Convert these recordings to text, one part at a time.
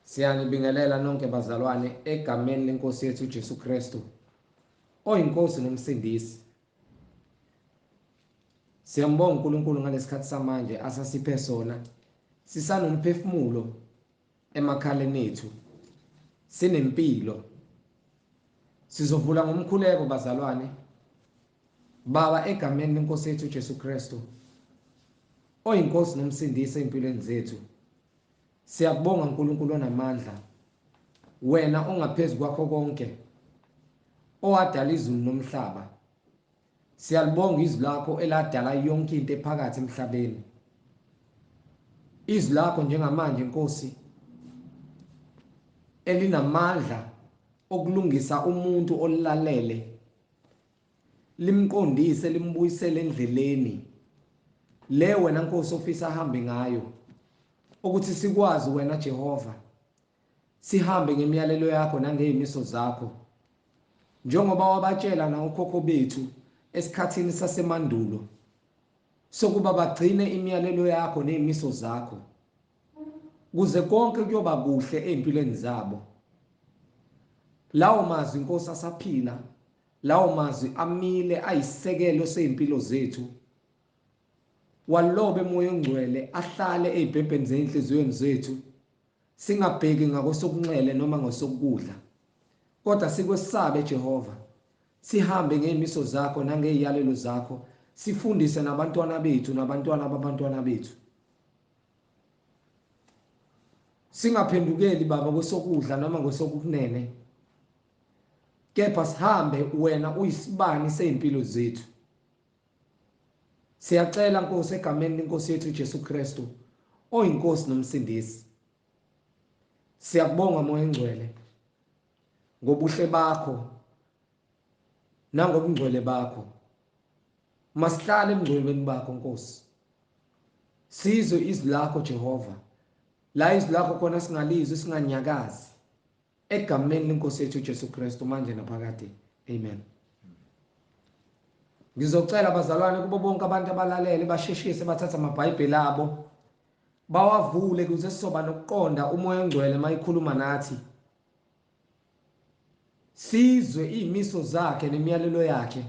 Siyanibingelela nonke bazalwane egameni lenkosi yethu uJesu Kristu oyinkosi nomsindisi. Siyambonga uNkulunkulu ngalesikhathi samanje asasiphe sona. Sisanomphefumulo emakhaleni ethu. Sinempilo. Sizovula ngomkhuleko bazalwane. Baba egameni lenkosi yethu uJesu Kristu oyinkosi nomsindisi empilweni zethu. Siyakubonga uNkulunkulu onamandla, wena ongaphezulu kwakho konke, owadala izulu nomhlaba. Siyalibonga izwi lakho eladala yonke into ephakathi emhlabeni. Izwi lakho njengamanje Nkosi elinamandla okulungisa umuntu olilalele, limqondise limbuyisele endleleni le wena Nkosi ofisa ahambe ngayo, ukuthi sikwazi wena Jehova sihambe ngemiyalelo yakho nangeyimiso zakho, njengoba wabatshela na ukhokho bethu esikhathini sasemandulo sokuba bagcine imiyalelo yakho nezimiso zakho kuze konke kuyoba kuhle empilweni zabo. Lawo mazwi Nkosi asaphila, lawo mazwi amile ayisekelo sezimpilo zethu. Walobe moya ongcwele ahlale ezibhebheni zenhliziyweni zethu, singabheki ngakosokunxele noma ngosokudla, kodwa sikwesabe Jehova, sihambe ngezimiso zakho nangeziyalelo zakho, sifundise nabantwana bethu nabantwana babantwana bethu. Singaphendukeli Baba kwesokudla noma kwesokunene, kepha sihambe wena uyisibani sezimpilo zethu. Siyacela Nkosi egameni lenkosi yethu uJesu Kristu oyinkosi nomsindisi. Siyakubonga moya engcwele ngobuhle bakho nangobungcwele bakho. Masihlale ebungcweleni bakho Nkosi. Sizwe izwi lakho Jehova, la izwi lakho khona singalizwi singanyakazi, egameni lenkosi yethu uJesu Kristu manje naphakade. Amen. Ngizocela bazalwane kubo bonke abantu abalalele basheshise bathatha amabhayibheli abo bawavule kuze sizoba nokuqonda umoya ongcwele mayikhuluma nathi. Sizwe izimiso zakhe nemiyalelo yakhe,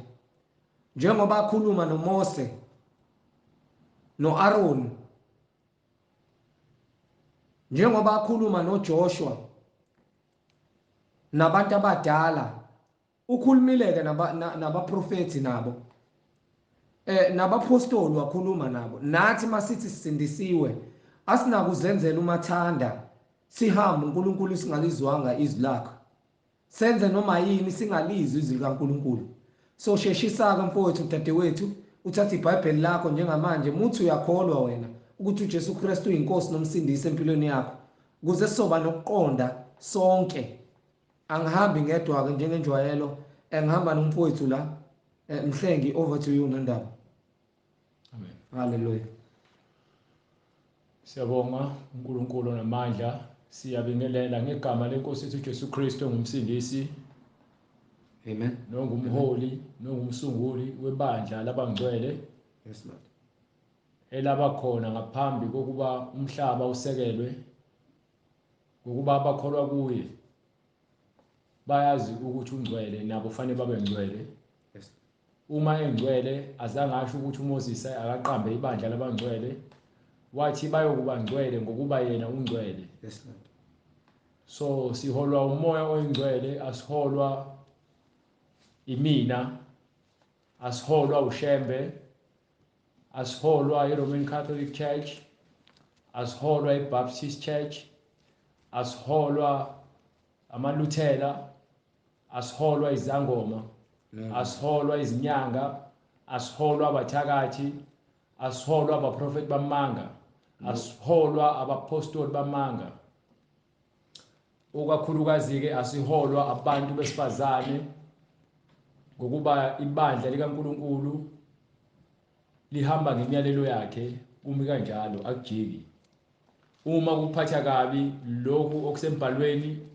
njengoba akhuluma noMose noAaron, njengoba akhuluma noJoshua nabantu abadala. Ukhulumileke nabaprofeti nabo, nabapostoli wakhuluma nabo. Nathi masithi sisindisiwe asinakuzenzela umathanda, sihambe uNkulunkulu singalizwanga izwi lakho, senze noma yini singalizwi izwi likaNkulunkulu. So sheshisa-ke mfowethu dadewethu, uthatha iBhayibheli lakho njengamanje, muthi uyakholwa wena ukuthi uJesu Kristu uyinkosi nomsindisi empilweni yakho, ukuze sizoba nokuqonda sonke. Angihambi ngedwa-ke njengenjwayelo, ngihamba nomfowethu la. Mhlengi, over to you Nondaba. Amen. Hallelujah. Siyabonga uNkulunkulu namandla, siyabingelela ngegama lenkosi yethu uJesu Kristu ongumsindisi. Amen. Nongumholi, nongumsunguli webandla labangcwele. Yes Lord. Elabakhona ngaphambi kokuba umhlaba usekelwe, ngokuba abakholwa kuye bayazi ukuthi ungcwele nabo kufanele babe ngcwele. Yes. Uma engcwele azange asho ukuthi uMoses akaqambe ibandla labangcwele, wathi bayokuba ngcwele ngokuba yena ungcwele. Yes Lord. So siholwa umoya oyingcwele, asiholwa imina, asiholwa uShembe, asiholwa iRoman Catholic Church, asiholwa iBaptist Church, asiholwa amaLuthela, asiholwa izangoma, asiholwa izinyanga, asiholwa abathakathi, asiholwa abaprofeti bamanga, asiholwa abapostoli bamanga. Okakhulukazi-ke asiholwa abantu besifazane, ngokuba ibandla likaNkulunkulu lihamba ngemiyalelo yakhe. Kumi kanjalo akujiki. Uma kuphatha kabi lokhu okusembhalweni,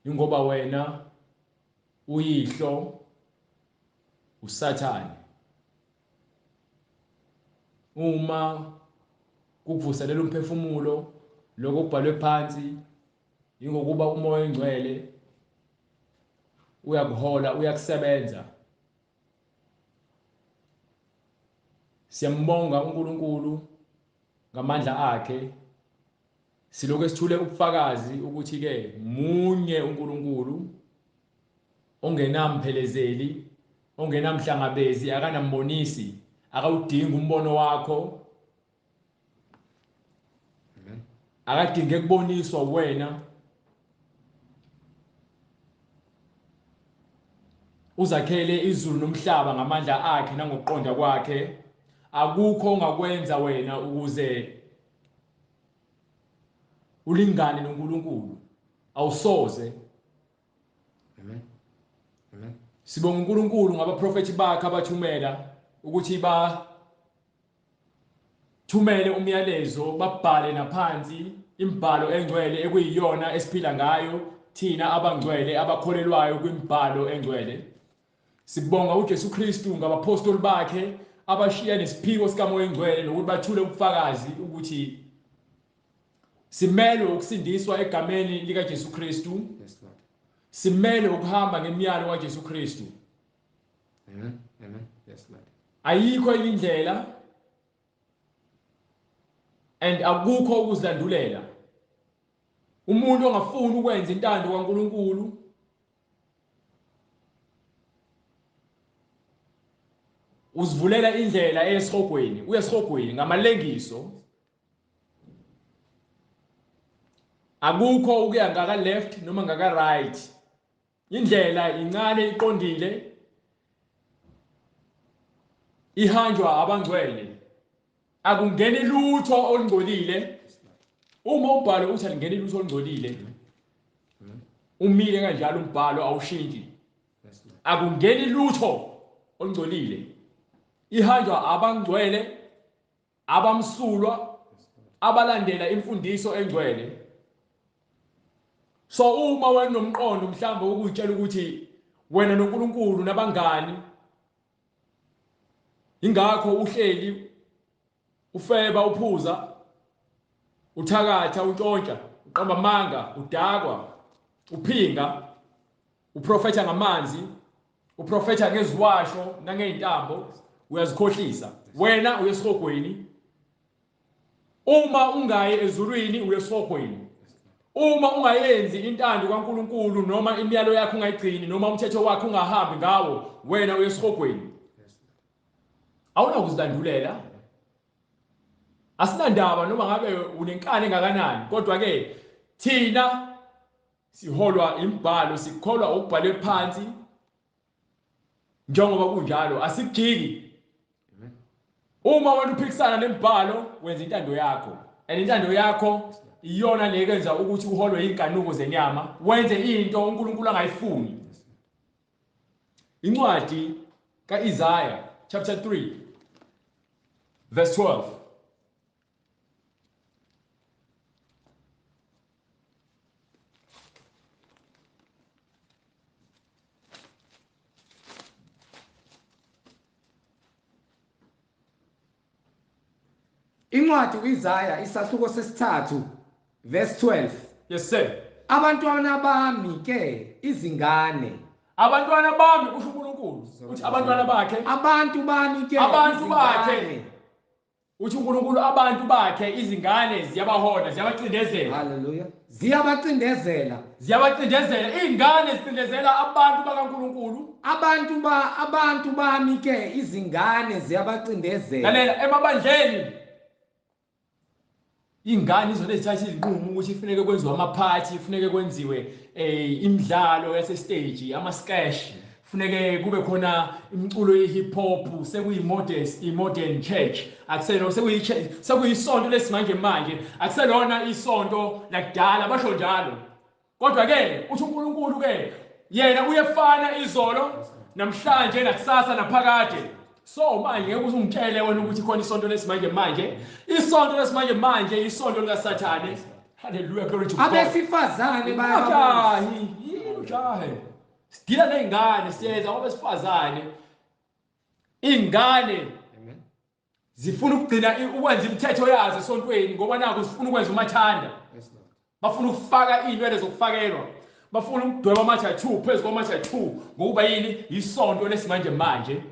ingoba wena uyihlo uSathane. Uma kukuvuselela umphefumulo lokho kubhalwe phansi ingokuba umoya engcwele uyakuhola, uyakusebenza. Siyambonga uNkulunkulu ngamandla akhe. Silokho sithule ubufakazi ukuthi ke munye uNkulunkulu ongenamphelezeli, ongenamhlangabezi, akanambonisi, akawudingi umbono wakho. Amen. Akadinge kuboniswa wena. Uzakhele izulu nomhlaba ngamandla akhe nangokuqonda kwakhe. Akukho ongakwenza wena ukuze ulingane noNkulunkulu. Awusoze. Amen. Amen. Sibonga uNkulunkulu ngabaprofethi bakhe abathumela ukuthi thumele umyalezo, babhale naphansi imibhalo engcwele ekuyiyona esiphila ngayo thina abangcwele abakholelwayo kwimibhalo engcwele. Sibonga uJesu Kristu ngabapostoli bakhe abashiya nesiphiwo sikamoya engcwele nokuthi bathule ubufakazi ukuthi simelwe ukusindiswa egameni lika Jesu Kristu. Yes, Lord. Simelwe ukuhamba ngemiyalo kaJesu Kristu. Amen. Amen. Yes, Lord. Ayikho indlela and akukho ukuzilandulela. Umuntu ongafuni ukwenza intando kaNkulunkulu uzivulela indlela esihogweni, uyesihogweni ngamalengiso. Akukho ukuya ngaka left noma ngaka right. Indlela incane iqondile, ihanjwa abangcwele. Akungeni lutho olungcolile. Uma umbhalo uthi alingeni lutho olungcolile, umile kanjalo umbhalo awushintshi. Akungeni lutho olungcolile. Ihanjwa abangcwele, abamsulwa, abalandela imfundiso engcwele. So uma wena nomqondo mhlawumbe ukutshela ukuthi wena noNkulunkulu nabangani, ingakho uhleli ufeba, uphuza, uthakatha, utshontsha, uqamba amanga, udakwa, uphinga, uprofetha ngamanzi, uprofetha ngeziwasho nangeyintambo, uyazikhohlisa. Wena uyesihogweni. Uma ungayi ezulwini uyesihogweni. Uma ungayenzi intando kaNkulunkulu noma imiyalo yakho ungayigcini noma umthetho wakho ungahambi ngawo, wena uyesihogweni. Awunakuzilandulela. Asinandaba noma ngabe unenkani engakanani, kodwa ke thina siholwa imibhalo, sikholwa ukubhalwe phansi. Njengoba kunjalo asikujiki. Uma wena uphikisana nemibhalo wenza intando yakho, and intando yakho iyona leyenza ukuthi uholwe inkanuko zenyama, wenze into uNkulunkulu angayifuni. Incwadi kaIsaiah chapter 3 verse 12. Incwadi kaIsaiah isahluko sesithathu verse 12. Yes sir. Abantwana bami ke izingane. Abantwana bami kusho uNkulunkulu. Uthi abantwana bakhe. Abantu bami ke Abantu bakhe. izingane. Uthi uNkulunkulu abantu bakhe izingane ziyabahoda, ziyabacindezela. Hallelujah. Ziyabacindezela. Ziyabacindezela. Izingane zicindezela abantu bakaNkulunkulu. Abantu bami ke izingane ziyabacindezela. Lalela emabandleni. Ingane izona ezithatha izinqumo ukuthi kufanele kwenziwe amaphathi, kufanele kwenziwe imidlalo yase stage, ama sketch, kufanele kube khona imiculo ye-hip hop, sekuyimodern church, akuselo sekuyisonto lesimanje manje, akuselona isonto lakudala basho njalo. Kodwa ke uthi uNkulunkulu ke yena uyefana izolo, namhlanje, nakusasa, naphakade. So manje ngeke uzungitshele wena ukuthi khona isonto lesimanje manje. Isonto lesimanje manje isonto likaSathane. Hallelujah, glory to God. Abesifazane bayajahe. Sidila nezingane, siyeza abesifazane. Ingane zifuna ukugcina ukwenza imithetho yazo esontweni ngoba naku zifuna ukwenza umathanda. bafuna ukufaka inwele zokufakelwa, bafuna ukudweba ama-tattoo phezu kwama-tattoo ngokuba yini isonto lesimanje manje.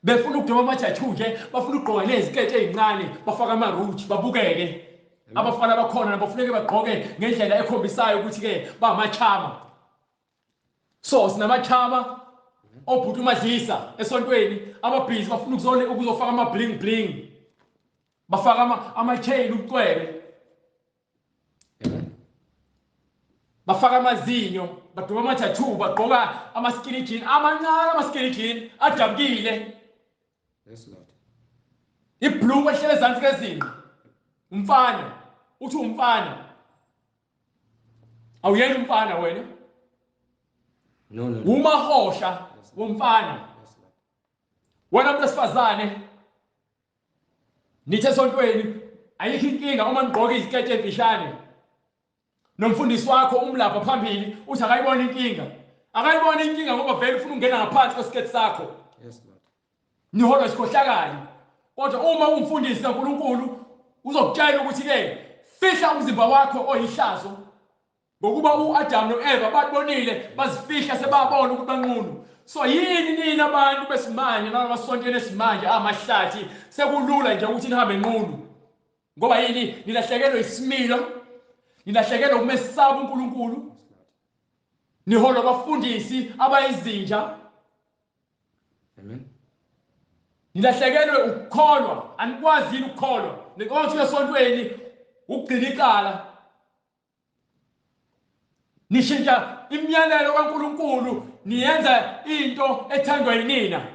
Befuna ukudweba ama-tattoo nje, bafuna ukugqoka neziketi ezincane, bafaka ama-roots babukeke. Abafana bakhona nabo kufuneka bagqoke ngendlela ekhombisayo ukuthi ke bamachama. So sinamachama obhuti uMadlisa esontweni, ababhizi bafuna ukuzofaka ama bling bling. Bafaka ama-chain ubucwebe. Bafaka amazinyo, badweba ama-tattoo, bagqoka ama-skinny jean amancane, ama-skinny jean adabukile. Yes Lord. Ibhluku ehlele ezansi kezinqa. Umfana, uthi umfana. Awuyena umfana wena? No. Umahosha womfana. Wena umuntu wesifazane. Nithe esontweni ayikho inkinga uma nigqoka iziketi ezifishane. Nomfundisi wakho umlapha phambili uthi akayibona inkinga. Akayibona inkinga ngoba vele ufuna ukungena ngaphansi kwesiketi sakho. Yes Lord. Niholwa isikhohlakali. Kodwa uma umfundisi kaNkulunkulu uzokutshela ukuthi ke fihla umzimba wakho oyihlazo. Ngokuba uAdam noEva babonile bazifihla sebabona ukuthi banqunu. So yini nina abantu besimanje nabamasontweni esimanje amahlathi sekulula nje ukuthi nihambe nqunu. Ngoba yini nilahlekelwe isimilo, nilahlekelwe ukumesaba uNkulunkulu. Niholwa abafundisi abayizinja. Amen. Nilahlekelwe ukukholwa, anikwazi yini ukukholwa. Nikonke esontweni ukugcina icala. Nishintsha imiyalelo kaNkulunkulu niyenza into ethandwa yinina.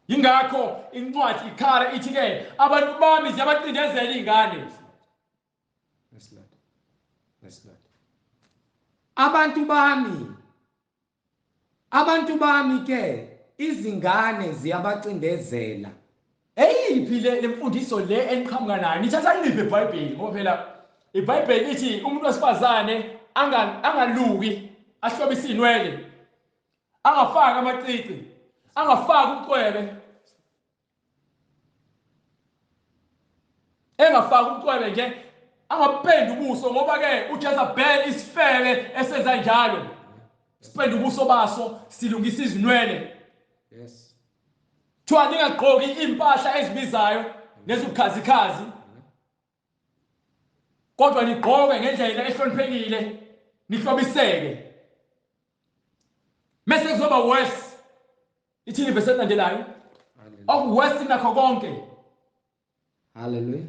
Ingakho incwadi ikhala ithi ke abantu bami ziyabacindezela izingane. Yes Lord. Yes Lord. Abantu bami ke izingane ziyabacindezela. Eyiphi le mfundiso le eniqhamuka nayo? Nithatha iliphi eBhayibheli? Ngoba phela iBhayibheli lithi umuntu wesifazane angaluki, ahlobise inwele, angafaki amacici, angafaki ubucwebe. Engafaki ubucwebe nje, angapenda ubuso ngoba ke uJezebel isifebe esenza njalo. Sipenda ubuso baso, silungisa izinwele. Yes. Kuthiwa ningagqoki impahla ezibizayo nezibukhazikhazi. Kodwa nigqoke ngendlela ehloniphekile, nihlobiseke. Mase kuzoba worse. Ithini verse elandelayo? Of worse nakho konke. Hallelujah.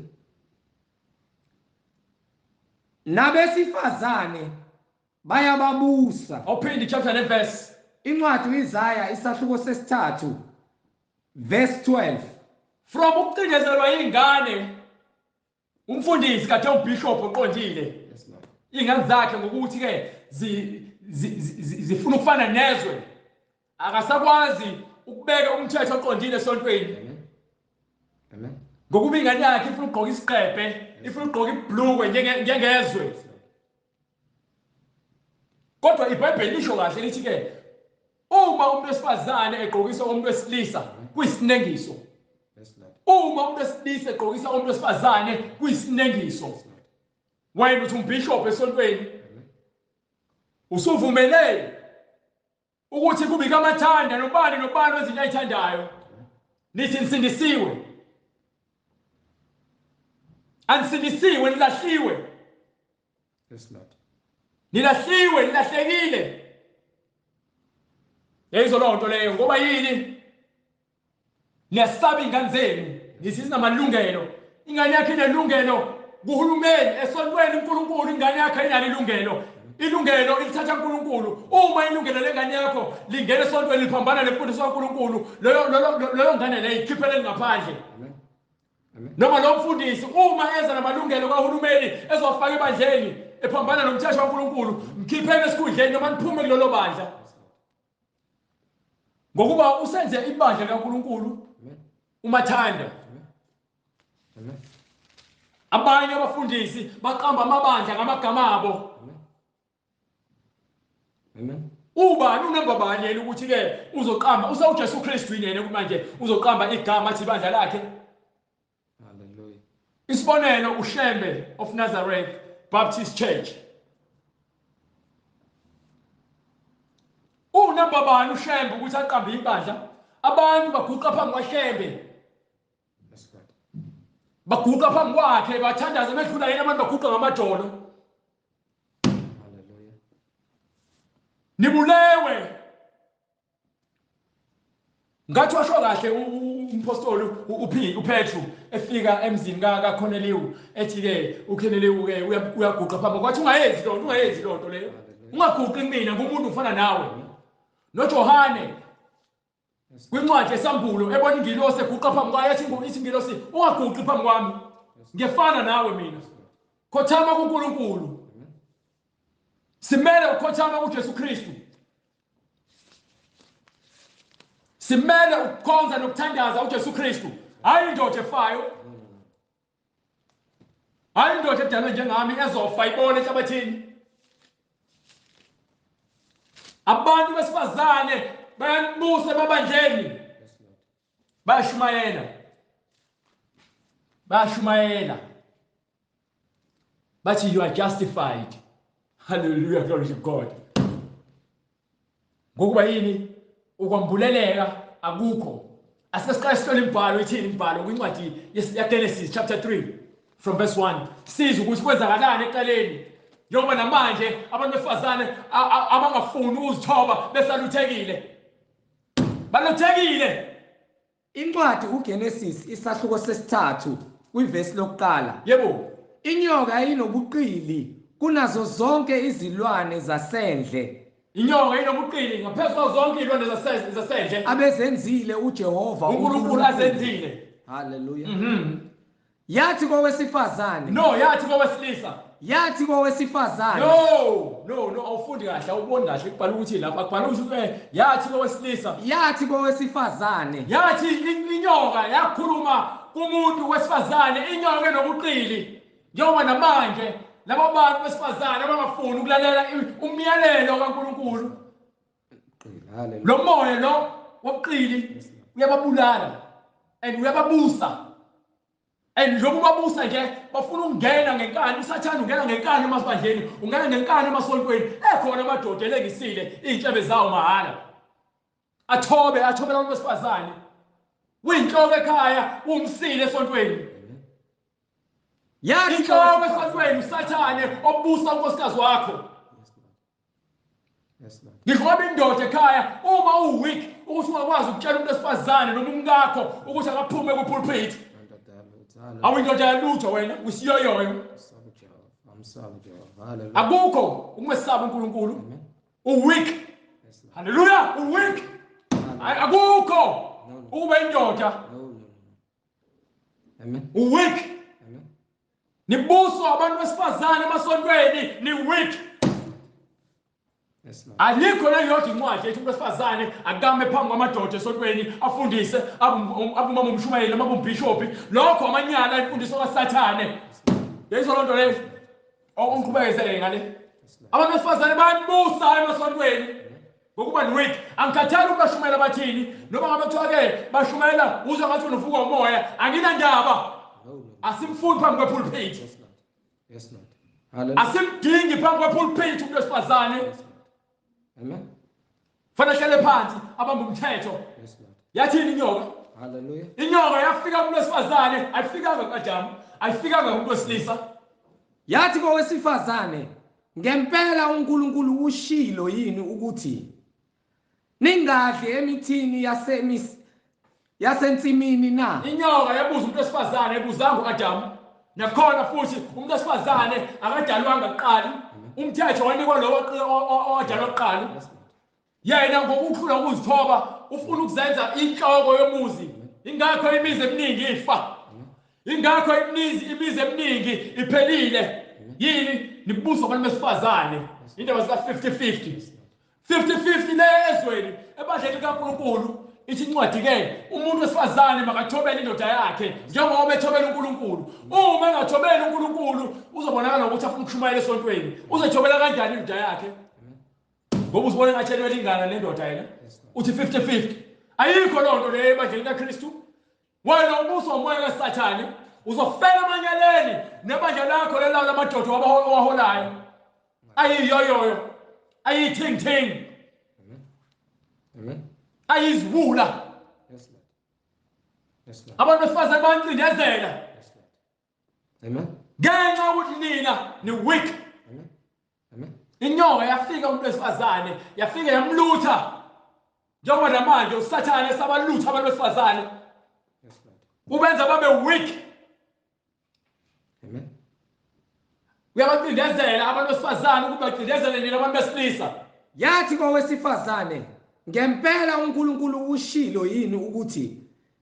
Nabesifazane bayababusa. Ophinde chapter ne verse. Incwadi uIsaya isahluko sesithathu verse 12. From ukucindezelwa ingane umfundisi kade ubishop oqondile. Yes Lord. Ingane zakhe ngokuthi ke zifuna ukufana nezwe. Akasakwazi ukubeka umthetho oqondile esontweni. Amen. Ngokuba ingane yakhe ifuna ukugqoka isiqephe, ifuna ukugqoka ibhlukwe njengezwe. Kodwa iBhayibheli lisho kahle lithi ke uma umuntu wesifazane egqokiswa umuntu wesilisa kuyisinengiso. Yes Lord. Uma umuntu wesilisa egqokiswa umuntu wesifazane kuyisinengiso. Wena uthi umbishop esontweni usuvumele ukuthi kubika amathanda nobani wezinto ayithandayo. Nithi nisindisiwe. Ansindisiwe, nilahliwe. Yes Lord. Nilahliwe, nilahlekile. Yeyizo lonto leyo ngoba yini? Niyasaba ingane zenu, nithi sinamalungelo. Ingane yakhe inelungelo kuhulumeni esontweni uNkulunkulu, ingane yakhe inalo ilungelo. Ilungelo ilithatha uNkulunkulu. Uma ilungelo lengane yakho lingena esontweni liphambana nemfundiso kaNkulunkulu, leyo ngane leyo ikhiphele ngaphandle. Amen. Amen. Noma lo mfundisi uma eza namalungelo kahulumeni ezofaka ebandleni ephambana nomthetho kaNkulunkulu, mkhipheni esikhundleni noma niphume kulelo bandla. Ngokuba usenze ibandla kaNkulunkulu umathanda. Amen. Abanye abafundisi baqamba amabandla ngamagama abo. Amen. Ubani unamba bani yena ukuthi ke uzoqamba uSuJesu Kristu yena manje uzoqamba igama athi ibandla lakhe. Hallelujah. Isibonelo uHlembe of Nazareth Baptist Church. Unamba bani uHlembe ukuthi aqambe ibandla? Abantu baguqa phambi kwaHlembe. Baguqa phambi kwakhe bathandaza bedlula yena abantu baguqa ngamadolo. Hallelujah. Nibulewe. Ngathi washo kahle umpostoli uPetru efika emzini kaCornelius ethi ke uCornelius ke uyaguqa phambi kwathi ungayenzi lonto leyo. Ungaguqi mina ngumuntu ufana nawe. NoJohane kwincwadi esambulo ebona ingilosi eguqa phambi kwayo yathi ingilosi ungaguqi phambi kwami. Ngiyafana nawe mina. Khothama kuNkulunkulu. Simele ukhothama kuJesu Kristu. Simele ukukhonza nokuthandaza uJesu Kristu. Hayi indoda efayo. Hayi indoda edalwe njengami ezofa ibone ehlabathini. Abantu besifazane bayanibuse emabandleni. Bayashumayela. Bathi you are justified. Hallelujah, glory to God. Ngokuba yini ukwambuleleka akukho. Asesiqala sithola imbhalo ithini imbhalo kwincwadi yaGenesis chapter 3 from verse 1. Siza ukuthi kwenzakalani eqaleni. Njengoba namanje abantu besifazane abangafuni ukuzithoba besaluthekile. Baluthekile. Incwadi uGenesis isahluko sesithathu kwivesi lokuqala. Yebo. Inyoka ayinobuqili kunazo zonke izilwane zasendle. Inyoka inobuqili ngaphezulu zonke izilwane zasendle abezenzile uJehova uNkulunkulu azenzile. Hallelujah. Yathi kowesifazane. No, yathi kowesilisa. Yathi kowesifazane. No, awufundi kahle awuboni kahle kubhala ukuthi lapha kubhala ukuthi yathi kowesilisa. Yathi kowesifazane. Yathi inyoka yakhuluma kumuntu wesifazane inyoka enobuqili. Njengoba namanje labo bantu besifazane abangafuni ukulalela umyalelo kaNkulunkulu. Hallelujah. Lo moya lo wobuqili uyababulala and uyababusa. And njengoba babusa nje bafuna ukungena ngenkani usathana ungena ngenkani emasibandleni ungena ngenkani emasontweni ekhona amadoda elengisile izintshebe zawo mahala athobe abantu besifazane uyinhloko ekhaya umsile esontweni yathi inhloko esontweni usathane obusa unkosikazi wakho. Ngikhona indoda ekhaya uma uweak ukuthi ungakwazi ukutshela umuntu wesifazane noma umkakho ukuthi akaphume kupulpit. Awindoda yalutho wena usiyoyoyo. Akukho ukumesaba uNkulunkulu. Uweak. Hallelujah, uweak. Akukho ube indoda. Amen. Uweak. Amen. Nibuso abantu besifazane emasontweni ni weak. Alikho leyodwa incwadi ethi umuntu wesifazane akame phambi kwamadoda esontweni afundise abumama umshumayeli noma umbishophi lokho amanyala imfundiso kaSathane. Yeyizwa lonto leyo. Ongiqhubekisele ngale. Abantu besifazane bayabusa emasontweni ngokuba ni weak. Angikhathali ukubashumayela bathini noma ngabe kuthiwa ke bashumayela uzwe ngathi unovuka umoya anginandaba. Asimfundi phambi kwepulpit. Yes Lord. Hallelujah. Asimdingi phambi kwepulpit umuntu wesifazane. Amen. Fanele hlale phansi abamba umthetho. Yes Lord. Yathini inyoka? Hallelujah. Inyoka yafika kumuntu wesifazane ayifikanga kuAdamu ayifikanga kumuntu wesilisa. Yathi kowesifazane ngempela uNkulunkulu ushilo yini ukuthi ningadli emithini yasensimini na. Inyoka yabuza umuntu wesifazane ebuzanga uAdamu. Nakhona futhi umuntu wesifazane akadalwanga kuqala. Umthetho wanikwa lo owadalwa kuqala. Yena ngokukhula ukuzithoba ufuna ukuzenza inhloko yomuzi. Ingakho imizi eminingi ifa. Ingakho imizi eminingi iphelile. Yini nibuso abantu besifazane. Indaba zika 50-50. 50-50 lezweni ebandleni kaNkulunkulu. Ithi incwadi ke umuntu wesifazane makathobele indoda yakhe njengoba ethobela uNkulunkulu. Uma engathobeli uNkulunkulu uzobonakala ukuthi afuna ukushumayela esontweni. Uzothobela kanjani indoda yakhe? Ngoba uzibona ngathi elingana nendoda yena. Uthi 50-50. Ayikho lonto le ebandleni kaKristu. Wena ubuso umoya kaSathane. uzofela emanyaleni nebandla lakho lelawo lamadoda wabaholayo ayiyoyoyo ayithingthing ayizivula abantu besifazane bancindezela ngenxa yokuthi nina ni weak. Inyoka yafika umuntu wesifazane yafika yamlutha njengoba namanje usathane sabalutha abantu besifazane ubenza babe weak. Uyabancindezela abantu besifazane ukuthi bacindezele nina abantu besilisa. Yathi kowesifazane ngempela uNkulunkulu ushilo yini ukuthi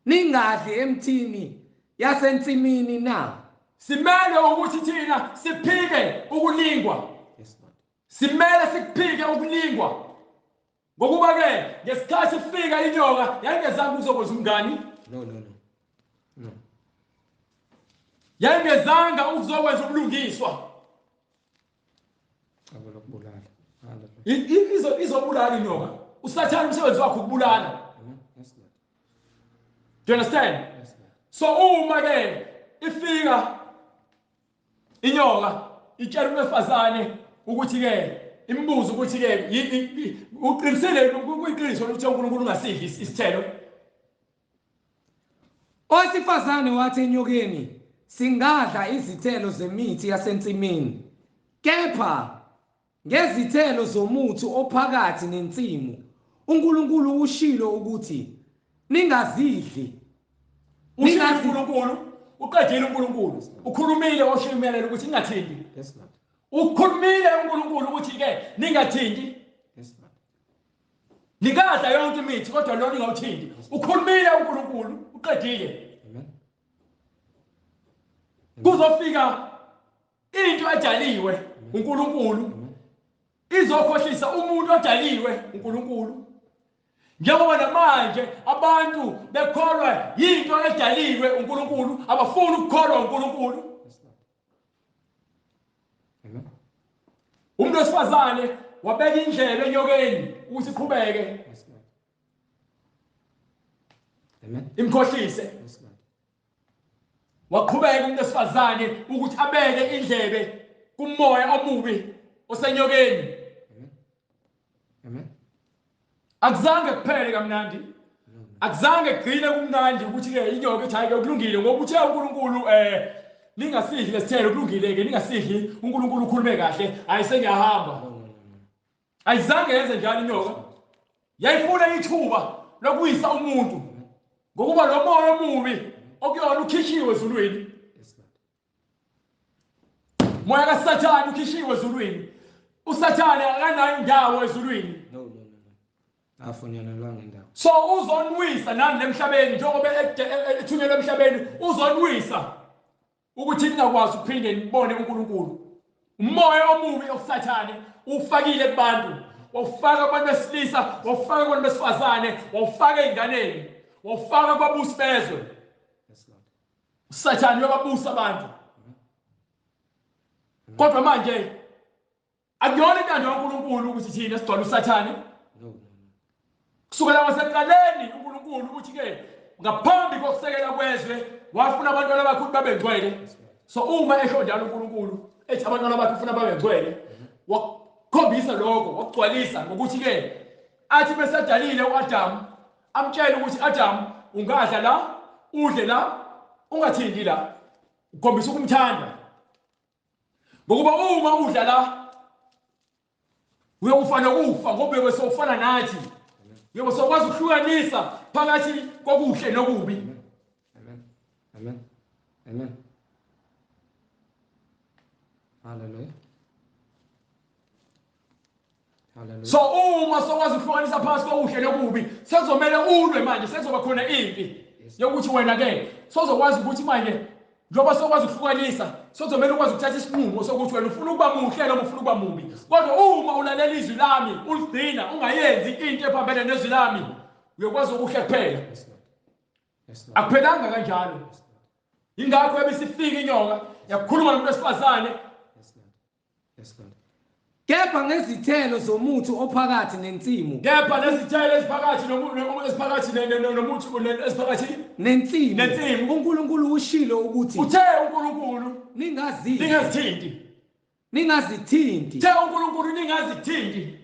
ningadli emthini yasensimini na? Simele ukuthi thina siphike ukulingwa. Simele siphike ukulingwa. Ngokuba ke ngesikhathi ifika inyoka yayingezanga ukuzokwenza umngani. No. Yayingezanga ukuzokwenza ubulungiswa. Abalokubulala. Izobulala inyoka. Usathana umsebenzi wakhe ukubulala. Do you understand? So uma ke ifika inyoka itshela umfazane ukuthi ke imbuzo ukuthi ke uqinisele kuyiqiniso ukuthi uNkulunkulu ungasidli isithelo. Owesifazane wathi enyokeni singadla izithelo zemithi yasensimini kepha ngezithelo zomuthi ophakathi nensimu uNkulunkulu ushilo ukuthi ningazidli. uNkulunkulu uqedile uNkulunkulu ukhulumile oshimelele ukuthi ningathinti. Ukhulumile uNkulunkulu ukuthi ke ningathinti. Nikadla yonke imithi kodwa lona ningawuthinti. Ukhulumile uNkulunkulu uqedile. Kuzofika into edaliwe uNkulunkulu izokhohlisa umuntu odaliwe uNkulunkulu. Njengoba namanje abantu bekholwa yinto edaliwe uNkulunkulu abafuni ukukholwa uNkulunkulu. Umuntu wesifazane wabeka indlebe enyokeni ukuthi iqhubeke imkhohlise. Waqhubeka umuntu wesifazane ukuthi abeke indlebe kumoya omubi osenyokeni. Akuzange kuphele kamnandi. Akuzange kugcine kumnandi ukuthi ke inyoka ithi hayi ke kulungile ngoba uthe uNkulunkulu ningasidli lesithelo kulungile ke ningasidli uNkulunkulu ukhulume kahle ayisengiyahamba. Ayizange yenze njalo inyoka. Yayifuna ithuba lokuyisa umuntu ngokuba lo moya omubi okuyona ukhishiwe ezulwini. Moya kaSathane ukhishiwe ezulwini. USathane akanayo indawo ezulwini. Afunyanelwanga indawo. So uzonwisa nani emhlabeni njengoba ethunyelwe emhlabeni uzonwisa ukuthi ningakwazi ukuphinde nibone uNkulunkulu. Umoya omubi oSathane ufakile kubantu. Wafaka abantu besilisa, wafaka abantu besifazane, wafaka einganeni, wafaka kwabusi bezwe. uSathane uyababusa abantu. Kodwa manje akuyona intando kaNkulunkulu ukuthi thina sigcwale uSathane. Kusukela ngaseqaleni uNkulunkulu ukuthi ke ngaphambi kokusekela kwezwe wafuna abantwana bakhe babe ngcwele. So uma esho njalo uNkulunkulu ethi abantwana bakhe ufuna babe ngcwele wakhombisa lokho wakugcwalisa ngokuthi ke athi besadalile uAdam amtshela ukuthi Adam ungadla la udle la ungathindi la ukhombisa ukumthanda. Ngokuba uma udla la uyofana ukufa ngoba wesofana nathi. Yebo sokwazi ukuhlukanisa phakathi kokuhle nokubi. Amen. Hallelujah. So uma sokwazi ukuhlukanisa phakathi kokuhle nokubi sekuzomela ulwe manje sekuzoba khona impi yokuthi wena ke sozokwazi ukuthi manje njengoba sokwazi ukuhlukanisa sozomela ukwazi ukuthatha isinqumo sokuthi wena ufuna ukuba muhle noma ufuna ukuba mubi. Kodwa uma ulalela izwi lami uligcina ungayenzi into ephambene nezwi lami uyakwazi ukuhle kuphela. Akuphelanga kanjalo. Ingakho ebisifika inyoka yakhuluma nomuntu wesifazane. kepha ngezithelo zomuthi ophakathi nensimu kepha nezithelo eziphakathi nomuthi esiphakathi nensimu uNkulunkulu ushilo ukuthi uthe uNkulunkulu ningazithinti uthe uNkulunkulu ningazithinti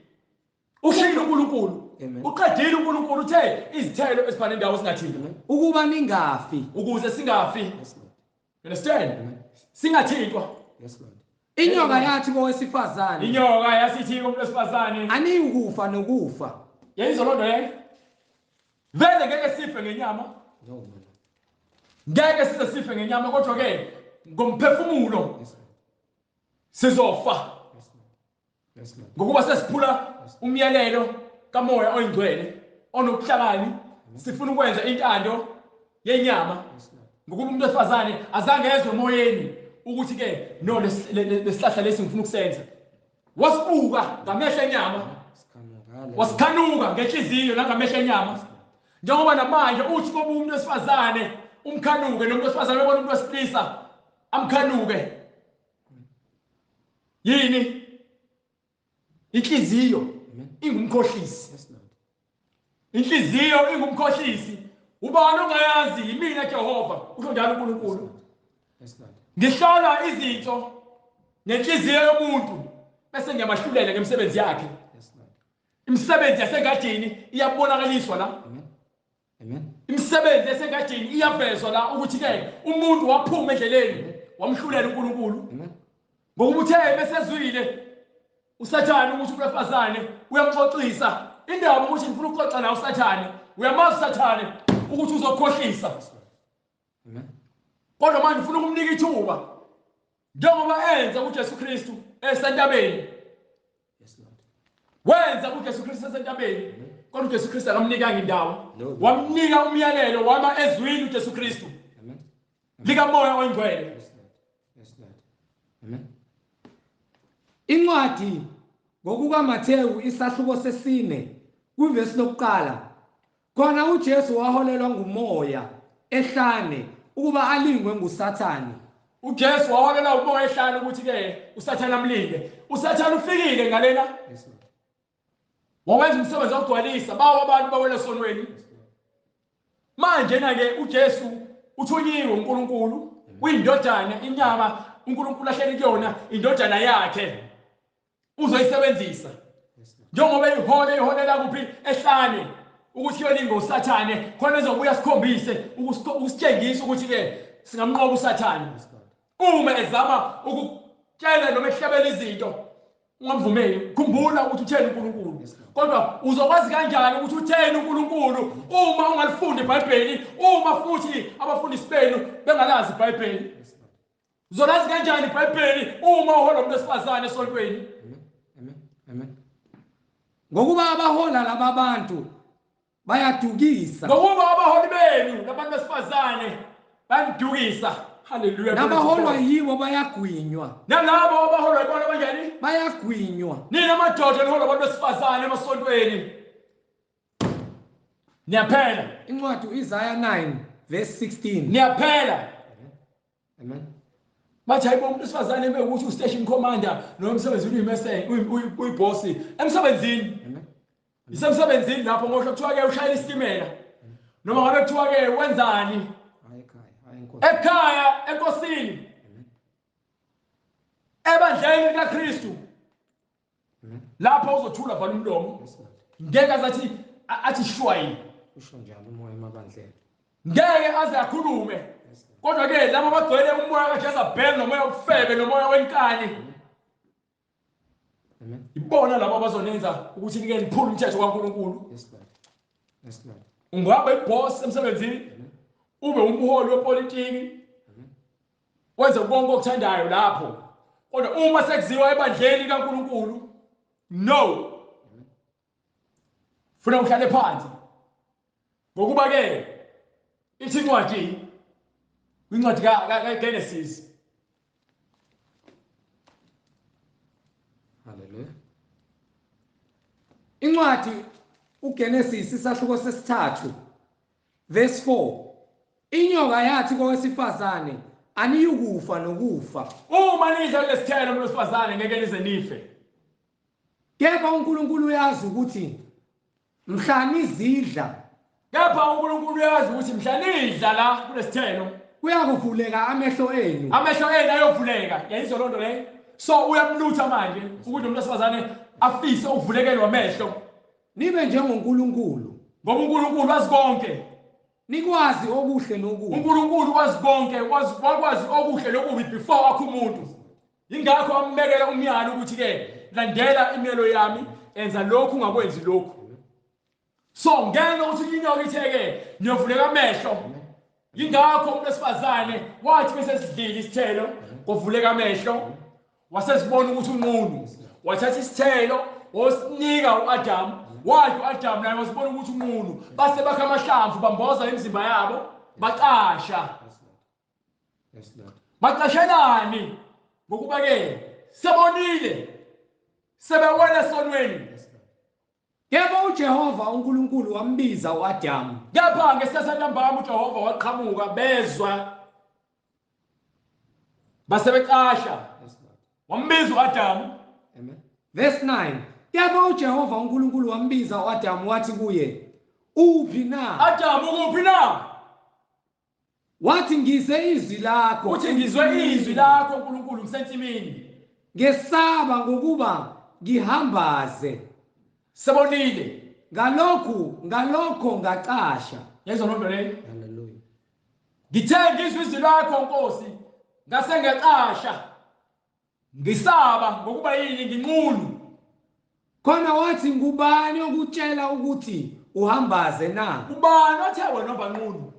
ushilo uNkulunkulu uqedile uNkulunkulu uthe izithelo ezifana nendawo singathinti ukuba ningafi ukuze singafi. Understand? Singathintwa. Yes Lord. Inyoka yathi kowesifazane inyoka yasithi kumuntu wesifazane aniyukufa nokufa. Yayizolondo yeke vele ngeke sife ngenyama. No. Ngeke size sife ngenyama kodwa ke ngomphefumulo sizofa. Yes Lord. Ngokuba sesiphula umyalelo kamoya oyingcwele onokuhlakani sifuna ukwenza intando yenyama. Ngokuba umuntu wesifazane azange ezwe emoyeni ukuthi ke no lesihlahla lesi ngifuna ukusenza. Wasibuka ngamehlo enyama. Wasikhanuka ngenhliziyo nangamehlo enyama. Njengoba namanje uthi kuba umuntu wesifazane umkhanuke nomuntu wesifazane ubona umuntu wesilisa amkhanuke. Yini? Inhliziyo ingumkhohlisi. Inhliziyo ingumkhohlisi. Ubani ongayazi yimina Jehova usho njalo uNkulunkulu. Ngihlola izinto nenhliziyo yomuntu bese ngiyamahlulela ngemisebenzi yakhe. Imisebenzi yasengadini iyabonakaliswa la. Imisebenzi yasengadini iyavezwa la ukuthi ke umuntu waphuma endleleni wamhlulela uNkulunkulu. Ngokuba uthe besezwile uSathane ukuthi umfazane uyamxoxisa indaba ukuthi ngifuna ukuxoxa nawe uSathane uyamazi uSathane ukuthi uzokhohlisa. Kodwa manje ufuna ukumnika ithuba njengoba enza uJesu Kristu esentabeni. Wenza uJesu Kristu esentabeni kodwa uJesu Kristu akamnikanga indawo wamnika umyalelo wama ezwini uJesu Kristu likamoya oyingcwele. Incwadi ngokukaMathewu isahluko sesine kwivesi lokuqala khona uJesu waholelwa ngumoya ehlane ukuba alingwe nguSathane. uJesu waholela umoya ehlane ukuthi ke uSathane amlinge. uSathane ufikile ngalena wawenza umsebenzi wokugcwalisa bawo abantu bawela sonweni. Manje na ke uJesu uthunyiwe uNkulunkulu uyindodana inyama uNkulunkulu ahleli kuyona indodana yakhe uzoyisebenzisa njengoba iholela kuphi ehlane ukuthi yolingo uSathane khona ezobuya sikhombise ukusitshengisa ukuthi ke singamnqoba uSathane. Uma ezama ukutshela noma ehlabela izinto ungamvumeli khumbula ukuthi utheni uNkulunkulu. Kodwa uzokwazi kanjani ukuthi utheni uNkulunkulu uma ungalifundi iBhayibheli, uma futhi abafundisi benu bengalazi iBhayibheli? Uzolazi kanjani iBhayibheli uma uhola umuntu wesifazane esontweni? Amen. Ngokuba abahola laba bantu bayadukisa. Ngokuba abaholi benu labantu besifazane bayadukisa. Hallelujah. Nabaholwa yibo bayagwinywa. Nalabo abaholwa yibona kanjani? Bayagwinywa. Nina madoda nihola abantu besifazane emasontweni. Niyaphela. Incwadi uIsaiah 9 verse 16. Niyaphela. Amen. Bathi hayibo umuntu wesifazane bekuthi ustation commander noma umsebenzi uyiboss emsebenzini. Isemsebenzini lapho ngosho kuthiwa ke ushayela isitimela. Noma ngabe kuthiwa ke wenzani? Ekhaya enkosini. Ebandleni likaKristu. Lapho uzothula vala umlomo. Ngeke athi shwayi. Usho njalo umoya emabandleni. Ngeke aze akhulume. Kodwa ke labo bagcwele umoya kaJezebeli nomoya ofebe nomoya wenkani. Amen. Ibona labo abazonenza ukuthi nike niphule umthetho kaNkulunkulu. Yes Lord. Ungaba iboss emsebenzini. Ube umholi wepolitiki. Wenze konke okuthandayo lapho. Kodwa uma sekuziwa ebandleni kaNkulunkulu no. Funa uhlale phansi. Ngokuba ke ithi incwadi incwadi kaGenesis. Hallelujah. Incwadi uGenesis isahluko sesithathu verse 4. Inyoka yathi kowesifazane aniyukufa nokufa. Uma nidla lesithelo losifazane ngeke nize nife. kepha uNkulunkulu uyazi ukuthi mhla nizidla kepha uNkulunkulu uyazi ukuthi mhla nidla la kulesithelo kuyakuvuleka amehlo enu ayovuleka. Yayizwa lonto leyo. So uyamlutha manje ukuthi umuntu wesifazane afise ukuvulekelwa amehlo nibe njengoNkulunkulu ngoba uNkulunkulu wazi konke. nikwazi okuhle nokubi. uNkulunkulu wazi konke, wakwazi okuhle nokubi before akho umuntu. Ingakho ambekela umyalo ukuthi ke landela imiyalo yami, enza lokhu ungakwenzi lokhu. So ngeke ukuthi inyoka itheke niyovuleka amehlo. Ingakho umuntu wesifazane wathi bese sidlile isithelo kuvuleka amehlo, wasesibona ukuthi unqunu, wathatha isithelo wosinika uAdam. Wathi uAdam naye wasibona ukuthi unqunu, base bakha amahlamvu bamboza imizimba yabo baqasha. Baqashelani ngokuba ke sebonile sebewela sonweni. Kepha uJehova uNkulunkulu wambiza uAdam. Kepha ngesikhathi ntambama uJehova waqhamuka bezwa basebeqasha. Wambiza uAdam. Amen. Verse 9. Kepha uJehova uNkulunkulu wambiza uAdam wathi kuye, uphi na? Adam ukuphi na? Wathi ngizwe izwi lakho. Uthi ngizwe izwi lakho uNkulunkulu ngisensimini. Ngesaba ngokuba ngihambaze. Sebonile. Ngalokho ngaqasha. Yezwa lonto leyo. Hallelujah. Ngithe ngizwe izwi lakho Nkosi, ngase ngaqasha. Ngisaba ngokuba yini nginqunu. Khona wathi ngubani okutshela ukuthi uhambaze na? Ubani othe wena banqunu?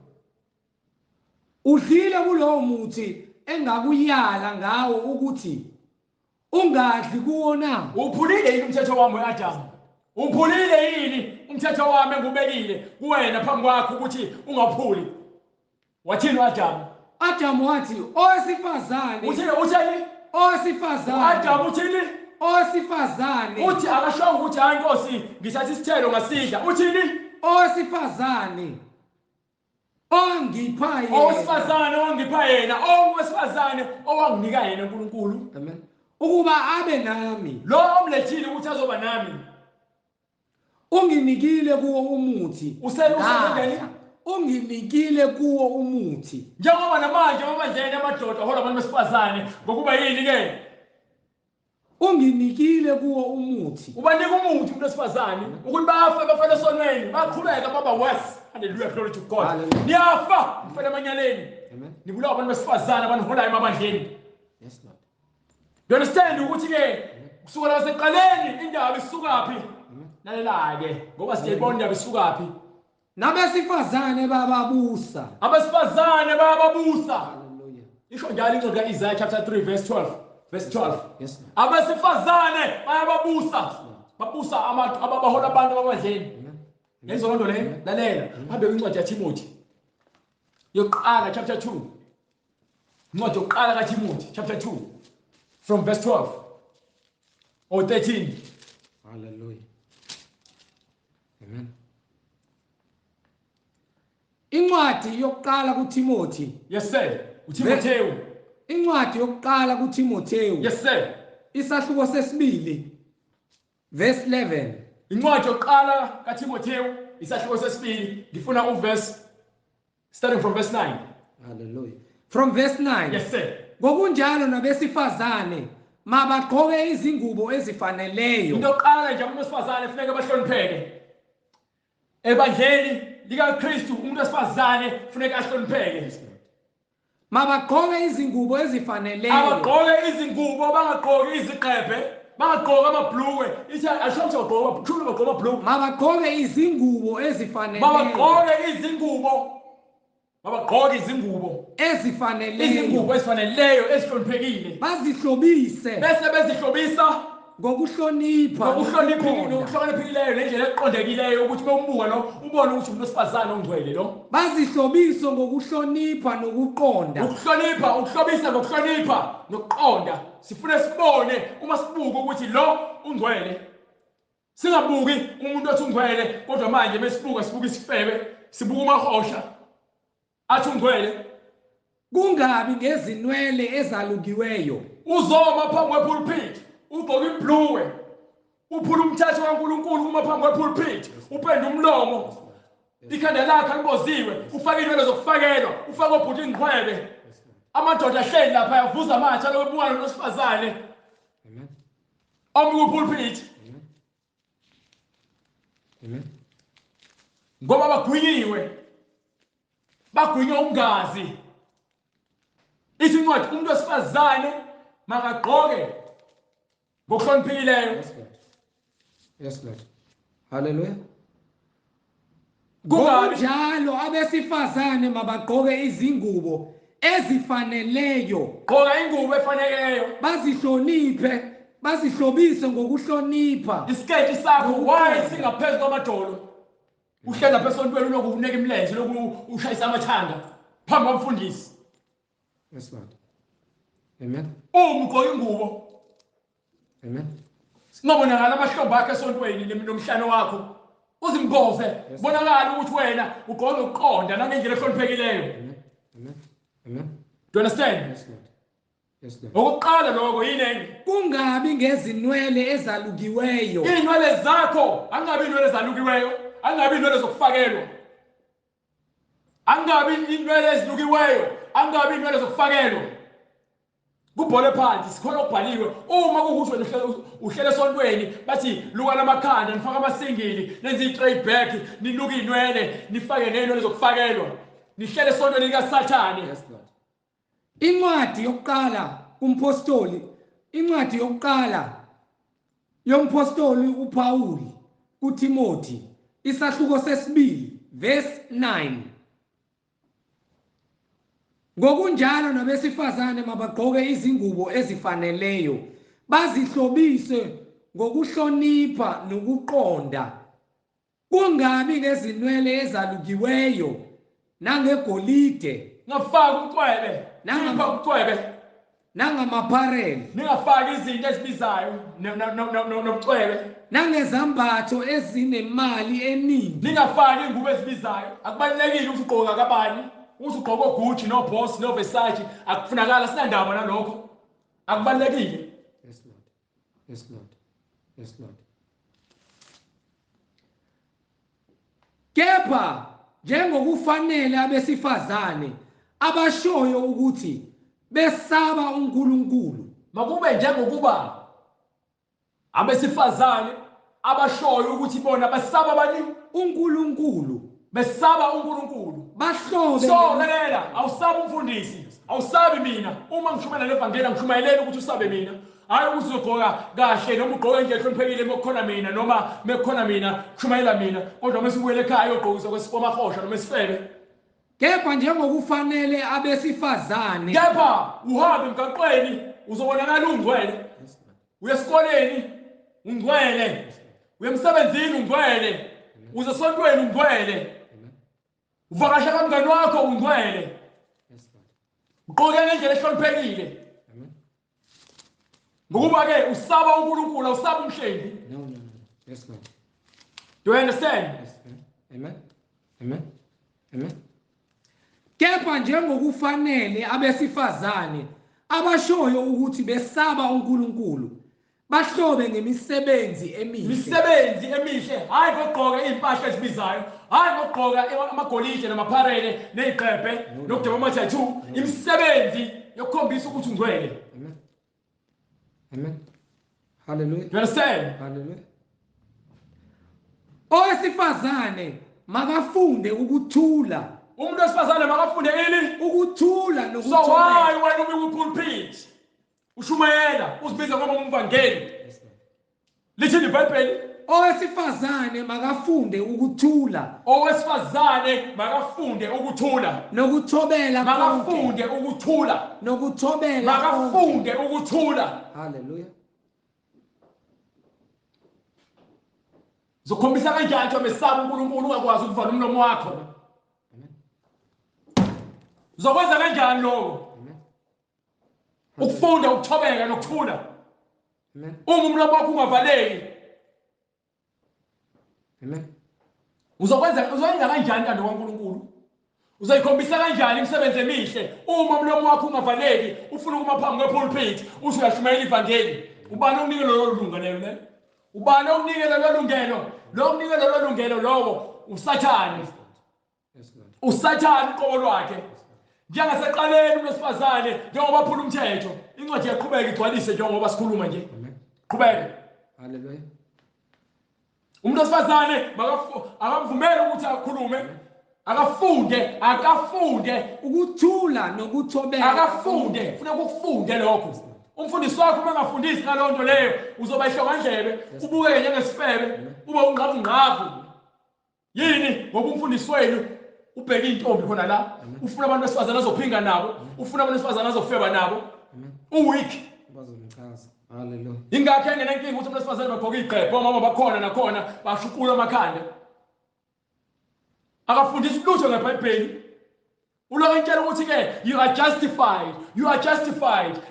Udlile kulowo muthi engakuyala ngawo ukuthi ungadli kuwo na? Uphulile yini umthetho wami weAdam? Uphulile yini umthetho wami engubekile kuwena phambi kwakho ukuthi ungaphuli? Wathini uAdam? Adam wathi owesifazane. Uthini? Owesifazane. Adam uthini? Owesifazane. Uthi akashongo ukuthi hayi Nkosi ngithatha isithelo ngasidla. Uthini? Owesifazane. Ongipha yena. Owesifazane ongipha yena. Owesifazane owanginika yena uNkulunkulu. Amen. Ukuba abe nami. Lo omlethile ukuthi azoba nami. Unginikile kuwo umuthi. Usenzeni? Unginikile kuwo umuthi. Njengoba namanje amandleni amadoda hola abantu besifazane ngokuba yini ke? Unginikile kuwo umuthi. Ubanika umuthi umuntu wesifazane ukuthi bafe bafele sonweni, baqhubeka baba worse. Hallelujah, glory to God. Niyafa mfana amanyaleni. Amen. Nibulawa abantu besifazane abaniholayo emabandleni. Yes Lord. You understand ukuthi ke kusukela seqaleni indaba isukaphi? Lalela ke ngoba siyayibona indaba isukaphi? Nabesifazane bababusa. Abesifazane bayababusa. Hallelujah. Isho njalo incwadi kaIsaiah chapter 3 verse 12. Verse 12. Yes. Abesifazane bayababusa. Babusa abantu ababahola abantu ababadleni. Yenzwa lonto leyo. Lalela. Hambe incwadi yaTimothy. Yokuqala chapter 2. Incwadi yokuqala kaTimothy chapter 2 from verse 12 or 13. Hallelujah. Amen. Incwadi yokuqala kuTimothy. Yes sir. uTimotheo. Incwadi yokuqala kuTimotheo. Yes sir. Isahluko sesibili verse 11. Incwadi yokuqala kaTimotheo isahluko sesibili ngifuna uverse starting from verse 9. Hallelujah. From verse 9. Yes sir. Ngokunjalo nabesifazane mabagqoke izingubo ezifaneleyo. Into yokuqala nje umuntu wesifazane kufanele bahlonipheke. Ebandleni likaKristu umuntu wesifazane kufanele ahlonipheke. Mabagqoke izingubo ezifaneleyo. Abagqoke izingubo, bangagqoki iziqephe, bangagqoki amabhlukwe. Ithi ashonke bagqoka amabhlukwe. Mabagqoke izingubo ezifaneleyo. Mabagqoke izingubo. Mabagqoke izingubo ezifaneleyo. Izingubo ezifaneleyo ezihloniphekile. Bazihlobise. Bese bezihlobisa ngokuhlonipha. Ngokuhloniphileyo nendlela eqondekileyo ukuthi bewumbuka lo ubone ukuthi umuntu wesifazane ongcwele lo. Bazihlobise ngokuhlonipha nokuqonda. Ukuhlonipha, ukuhlobisa ngokuhlonipha nokuqonda. Sifune sibone uma sibuka ukuthi lo ungcwele. Singabuki umuntu othi ungcwele kodwa manje besibuka sibuka isifebe, sibuka umahosha athi ungcwele. Kungabi ngezinwele ezalukiweyo. Uzoma phambi kwepulpit, ugqoka ibhlukwe, uphula umthetho kaNkulunkulu uma phambi kwepulpit, upenda umlomo, ikhanda lakhe liboziwe, ufake inwele zokufakelwa, ufake obhuti ingqwebe, amadoda ahleli lapha yavuza amathe lokubuka losifazane. Amen. Omunye upulpit. Amen. Ngoba bagwinyiwe ungazi. Ithi incwadi umuntu wesifazane makagqoke ngokuhloniphileyo. Yes, Lord. Yes, Lord. Hallelujah. Kungabi Njalo abesifazane mabagqoke izingubo ezifaneleyo, gqoka ingubo efaneleyo. bazihloniphe, bazihlobise ngokuhlonipha. Isiketi sakho why singaphezulu kwamadolo? Uhlala lapha esontweni unokuneka imilenze loku ushayisa amathanga phambi komfundisi. Yes, Lord. Amen. Ugqoka ingubo. Amen. Singabonakala amahlombe akhe esontweni nomhlano wakho. Uzimbove bonakala ukuthi wena ugqoka ukuqonda nangendlela ehloniphekileyo. Amen. Amen. Amen. Do you understand? Yes, Lord. Yes, Lord. Okokuqala lokho yini? Kungabi ngezinwele ezalukiweyo. Inwele zakho angabi inwele ezalukiweyo, angabi inwele zokufakelwa. Angabi inwele ezilukiweyo, angabi inwele zokufakelwa. Kubhole phansi sikhona okubhaliwe uma kukuthi uhlele esontweni bathi luka lamakhanda nifaka amasingili nenze i-straight back niluka inwele nifake nenwele zokufakelwa nihlele esontweni likaSathane. Yes, Lord. Incwadi yokuqala kumpostoli, incwadi yokuqala yompostoli uPauli kuTimothy, isahluko sesibili verse 9. Ngokunjalo nabesifazane mabagqoke izingubo ezifaneleyo, bazihlobise ngokuhlonipha nokuqonda, kungabi ngezinwele ezalukiweyo nangegolide, ngafaka umcwebe nangamaphareli, ningafaki izinto ezibizayo nomcwebe, nangezambatho ezinemali eningi, ningafaki ingubo ezibizayo. Akubalulekile ukuthi ugqoka kabani, uthi ugqoka oGucci no Boss no Versace, akufunakala sinandaba nalokho. Akubalulekile. Yes, Lord. Yes, Lord. Yes, Lord. Kepha njengokufanele abesifazane abashoyo ukuthi besaba uNkulunkulu, Makube njengokuba abesifazane abashoyo ukuthi bona basaba bani? uNkulunkulu, Besaba uNkulunkulu. bahlobe So lalela, awusabi umfundisi, awusabi mina. Uma ngishumayela levangeli ngishumayeleni ukuthi usabe mina. Hayi ukuthi uzogqoka kahle noma ugqoke nje ehloniphekile mekukhona mina noma mekukhona mina kushumayela mina, kodwa uma sibuyele ekhaya uyogqokisa kwesikomahosha noma isifebe. Kepha njengokufanele abesifazane, Kepha uhambe emgaqweni uzobonakala ungcwele. Uye esikoleni ungcwele, uye emsebenzini ungcwele, uze esontweni ungcwele, uvakasha kamngani wakho ungcwele, ugqoke ngendlela ehloniphekile. Ngokuba-ke usaba uNkulunkulu, awusaba umhlengi. No. Yes, Lord. Do you understand? Yes, Amen. Amen. Amen. Kepha njengokufanele abesifazane abashoyo ukuthi besaba uNkulunkulu, bahlobe ngemisebenzi emihle. Imisebenzi emihle, hayi ngokugqoka impahla ezibizayo, hayi ngokugqoka amagolide namapharele neziqephe nokudeba ama-tattoo. Imisebenzi yokukhombisa ukuthi ungcwele. Amen. Amen. Hallelujah. Do you understand? Hallelujah. Owesifazane makafunde ukuthula. Umuntu wesifazane makafunde ini? Ukuthula So nokuthobeka. why wena umi ku-pulpit ushumayela uzibiza ngoba umvangeli? Lithini iBhayibheli? Owesifazane makafunde ukuthula. Owesifazane makafunde ukuthula. Nokuthobela konke. Makafunde ukuthula. Nokuthobela konke. Makafunde ukuthula. Hallelujah. Zokhombisa kanjani ukuthi umesaba uNkulunkulu ungakwazi ukuvala umlomo wakho? Uzokwenza kanjani lokho? Ukufunda ukuthobeka nokuthula. Uma umlomo wakho ungavaleki. Amen. Uzokwenza kanjani kanti kwaNkulunkulu? Uzayikhombisa kanjani imisebenzi emihle uma umlomo wakho ungavaleki ufuna ukuma phambi kwepulpit uthi uyashumayela ivangeli? Ubani onike lelo lunga lelo? Ubani okunikela lolungelo? Lo okunikela lolungelo lowo uSathane. Yes, Lord. uSathane uqobo lwakhe. Njengaseqaleni uNosifazane njengoba phula umthetho, incwadi yaqhubeka igcwalise njengoba sikhuluma nje. Amen. Qhubeka. Hallelujah. Umuntu wesifazane akamvumeli ukuthi akhulume, akafunde Ukuthula nokuthobeka. akafunde, kufanele ukufunde lokho. Umfundisi wakho uma engafundisi ngalowo nto leyo uzoba ihlokandlebe, ubukeke njengesifebe, ube ungqavu. Yini? Ngoba umfundisi wenu ubheka intombi khona la, ufuna abantu besifazane azophinga nabo, ufuna abantu besifazane azofeba nabo. Uweak. Bazomchaza. Hallelujah. Ingakho engenankinga ukuthi umuntu wesifazane bagqoka igqebhe, omama bakhona nakhona bashuqula amakhanda. Akafundisi lutho ngeBhayibheli. Uloke intshela ukuthi ke you are justified.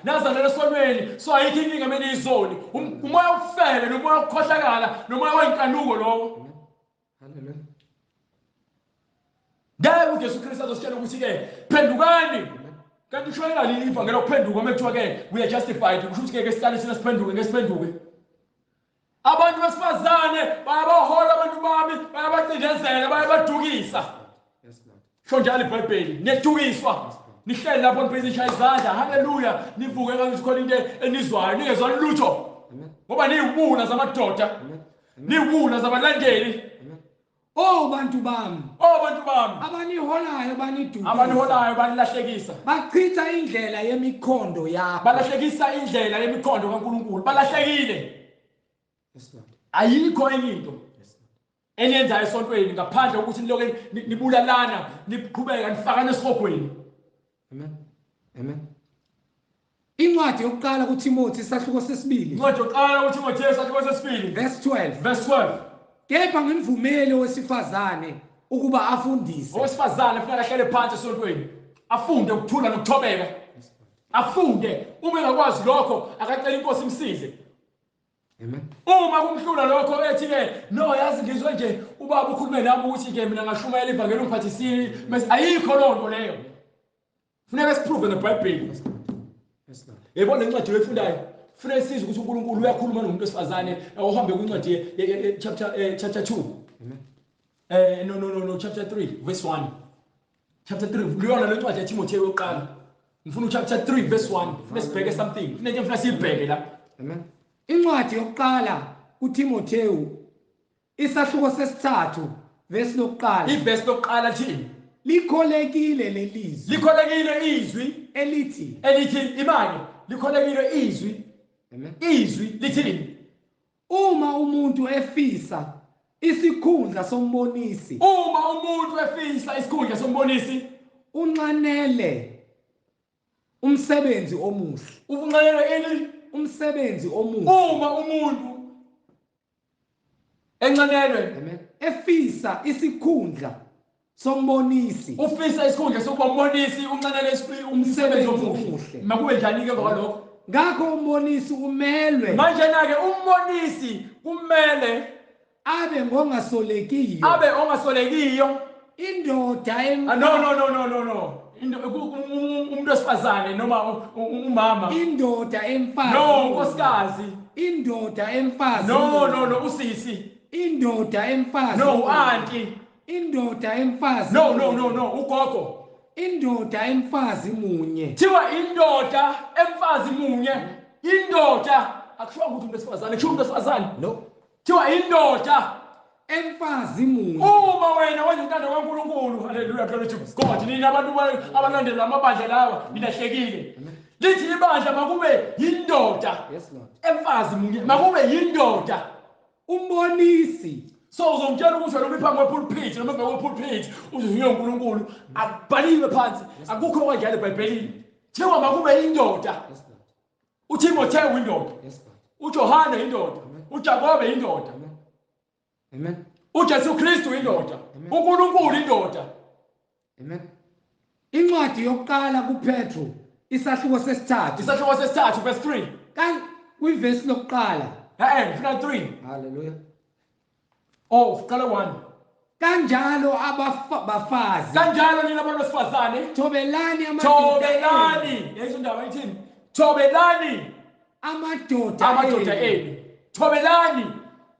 Nazalele esonweni, so ayikho inkinga mina izoni. Umoya ufele nomoya ukhohlakala nomoya wenkanuko lowo. Hallelujah. Ngabe uJesu Kristu azositshela ukuthi ke phendukani. Kanti ushayela leli ivangelo kuphenduka mekuthiwa ke we are justified. Kusho ukuthi ke sihlale sina siphenduke. Abantu besifazane bayabahola abantu bami, bayabacindezela, bayabadukisa. Yes, Lord. Sho njalo iBhayibheli, niyadukiswa. Nihleli lapho niphiza ishayizandla. Hallelujah. Nivuke kanti khona into enizwayo, ningezwa lutho. Amen. Ngoba niyiwuna zamadoda. Amen. Niyiwuna zabalandeli. Amen. Oh bantu bami. Abaniholayo banidukisa. Abaniholayo banilahlekisa. Bachitha indlela yemikhondo yakho. Balahlekisa indlela yemikhondo kaNkulunkulu. Balahlekile. Yes, Lord. Ayikho enye into Yes, Lord. eniyenzayo esontweni ngaphandle ukuthi niloke nibulalana, niqhubeka nifakane esihogweni. Amen. Amen. Incwadi yokuqala kuTimothy isahluko sesibili. Incwadi yokuqala kuTimothy isahluko sesibili. Verse 12. Verse 12. Kepha ngimvumele owesifazane ukuba afundise. Owesifazane kufanele ahlale phansi esontweni. Afunde ukuthula nokuthobeka. Afunde. Uma engakwazi lokho akacela inkosi imsize. Amen. Uma kumhlula lokho ethi ke no yazi ngizwe nje ubaba ukhulume nami ukuthi ke mina ngashumayela ivangeli ungiphathisile, mase ayikho lonto leyo. Kufanele siprove ngeBhayibheli. Yes, Lord. Yebo le ncwadi oyifundayo kufanele size ukuthi uNkulunkulu uyakhuluma nomuntu wesifazane awuhambe kwincwadi chapter 2. Amen. No, chapter 3 verse 1. Chapter 3 liyona le ncwadi yaTimothy yokuqala. Ngifuna chapter 3 verse 1. Kufanele sibheke something. Kufanele sibheke la. Amen. Incwadi yokuqala kuTimotheyu isahluko sesithathu verse lokuqala. Iverse lokuqala lithi Likholekile lelizwi. likholekile izwi Elithi. imali likholekile izwi. Amen. Izwi lithini? Uma umuntu efisa isikhundla sombonisi. Uma umuntu efisa isikhundla sombonisi Unqanele umsebenzi omuhle. ufunqanele ini? Umsebenzi omuhle. Uma umuntu enqanelwe Amen. Efisa isikhundla sombonisi. ufisa isikhundla sokuba umbonisi unqanele umsebenzi omuhle. Makube njani ke ngokulokho? Ngakho umbonisi umelwe Manje na ke umbonisi kumele abe ngongasolekiyo. abe ongasolekiyo. Indoda No. Umuntu wesifazane noma umama. Indoda emfazi. No, unkosikazi. Indoda emfazi. No, usisi. Indoda emfazi. No, auntie. Indoda emfazi. No, ugogo. Indoda emfazi munye. Thiwa indoda emfazi munye. Indoda akusho ukuthi umuntu wesifazane, kusho umuntu wesifazane. No. Thiwa indoda Emfazi munye. uma wena wenza intando kaNkulunkulu. Hallelujah, glory to God. Nina abantu abalandela amabandla lawa nilahlekile. Lithi ibandla makube yindoda. Yes, Lord. Emfazi munye makube yindoda. Umbonisi. So uzomtshela ukuthi wena uphambi kwepulpit noma emva kwepulpit uzuye uNkulunkulu akubhaliwe phansi akukho kanjalo eBhayibhelini. Thiwa makube yindoda. Yes, Lord. uTimotheyu indoda. Yes, Lord. uJohane indoda. uJakobe indoda. Amen. uJesu Kristu indoda. uNkulunkulu indoda. Amen. Incwadi yokuqala kuPetro isahluko sesithathu. Isahluko sesithathu verse 3. Kwiverse lokuqala. Funa 3. Hallelujah. Qala 1. Kanjalo abafazi. Kanjalo nina abantu besifazane. Thobelani Thobelani. Yayisho indaba ithini? Thobelani amadoda enu. Thobelani.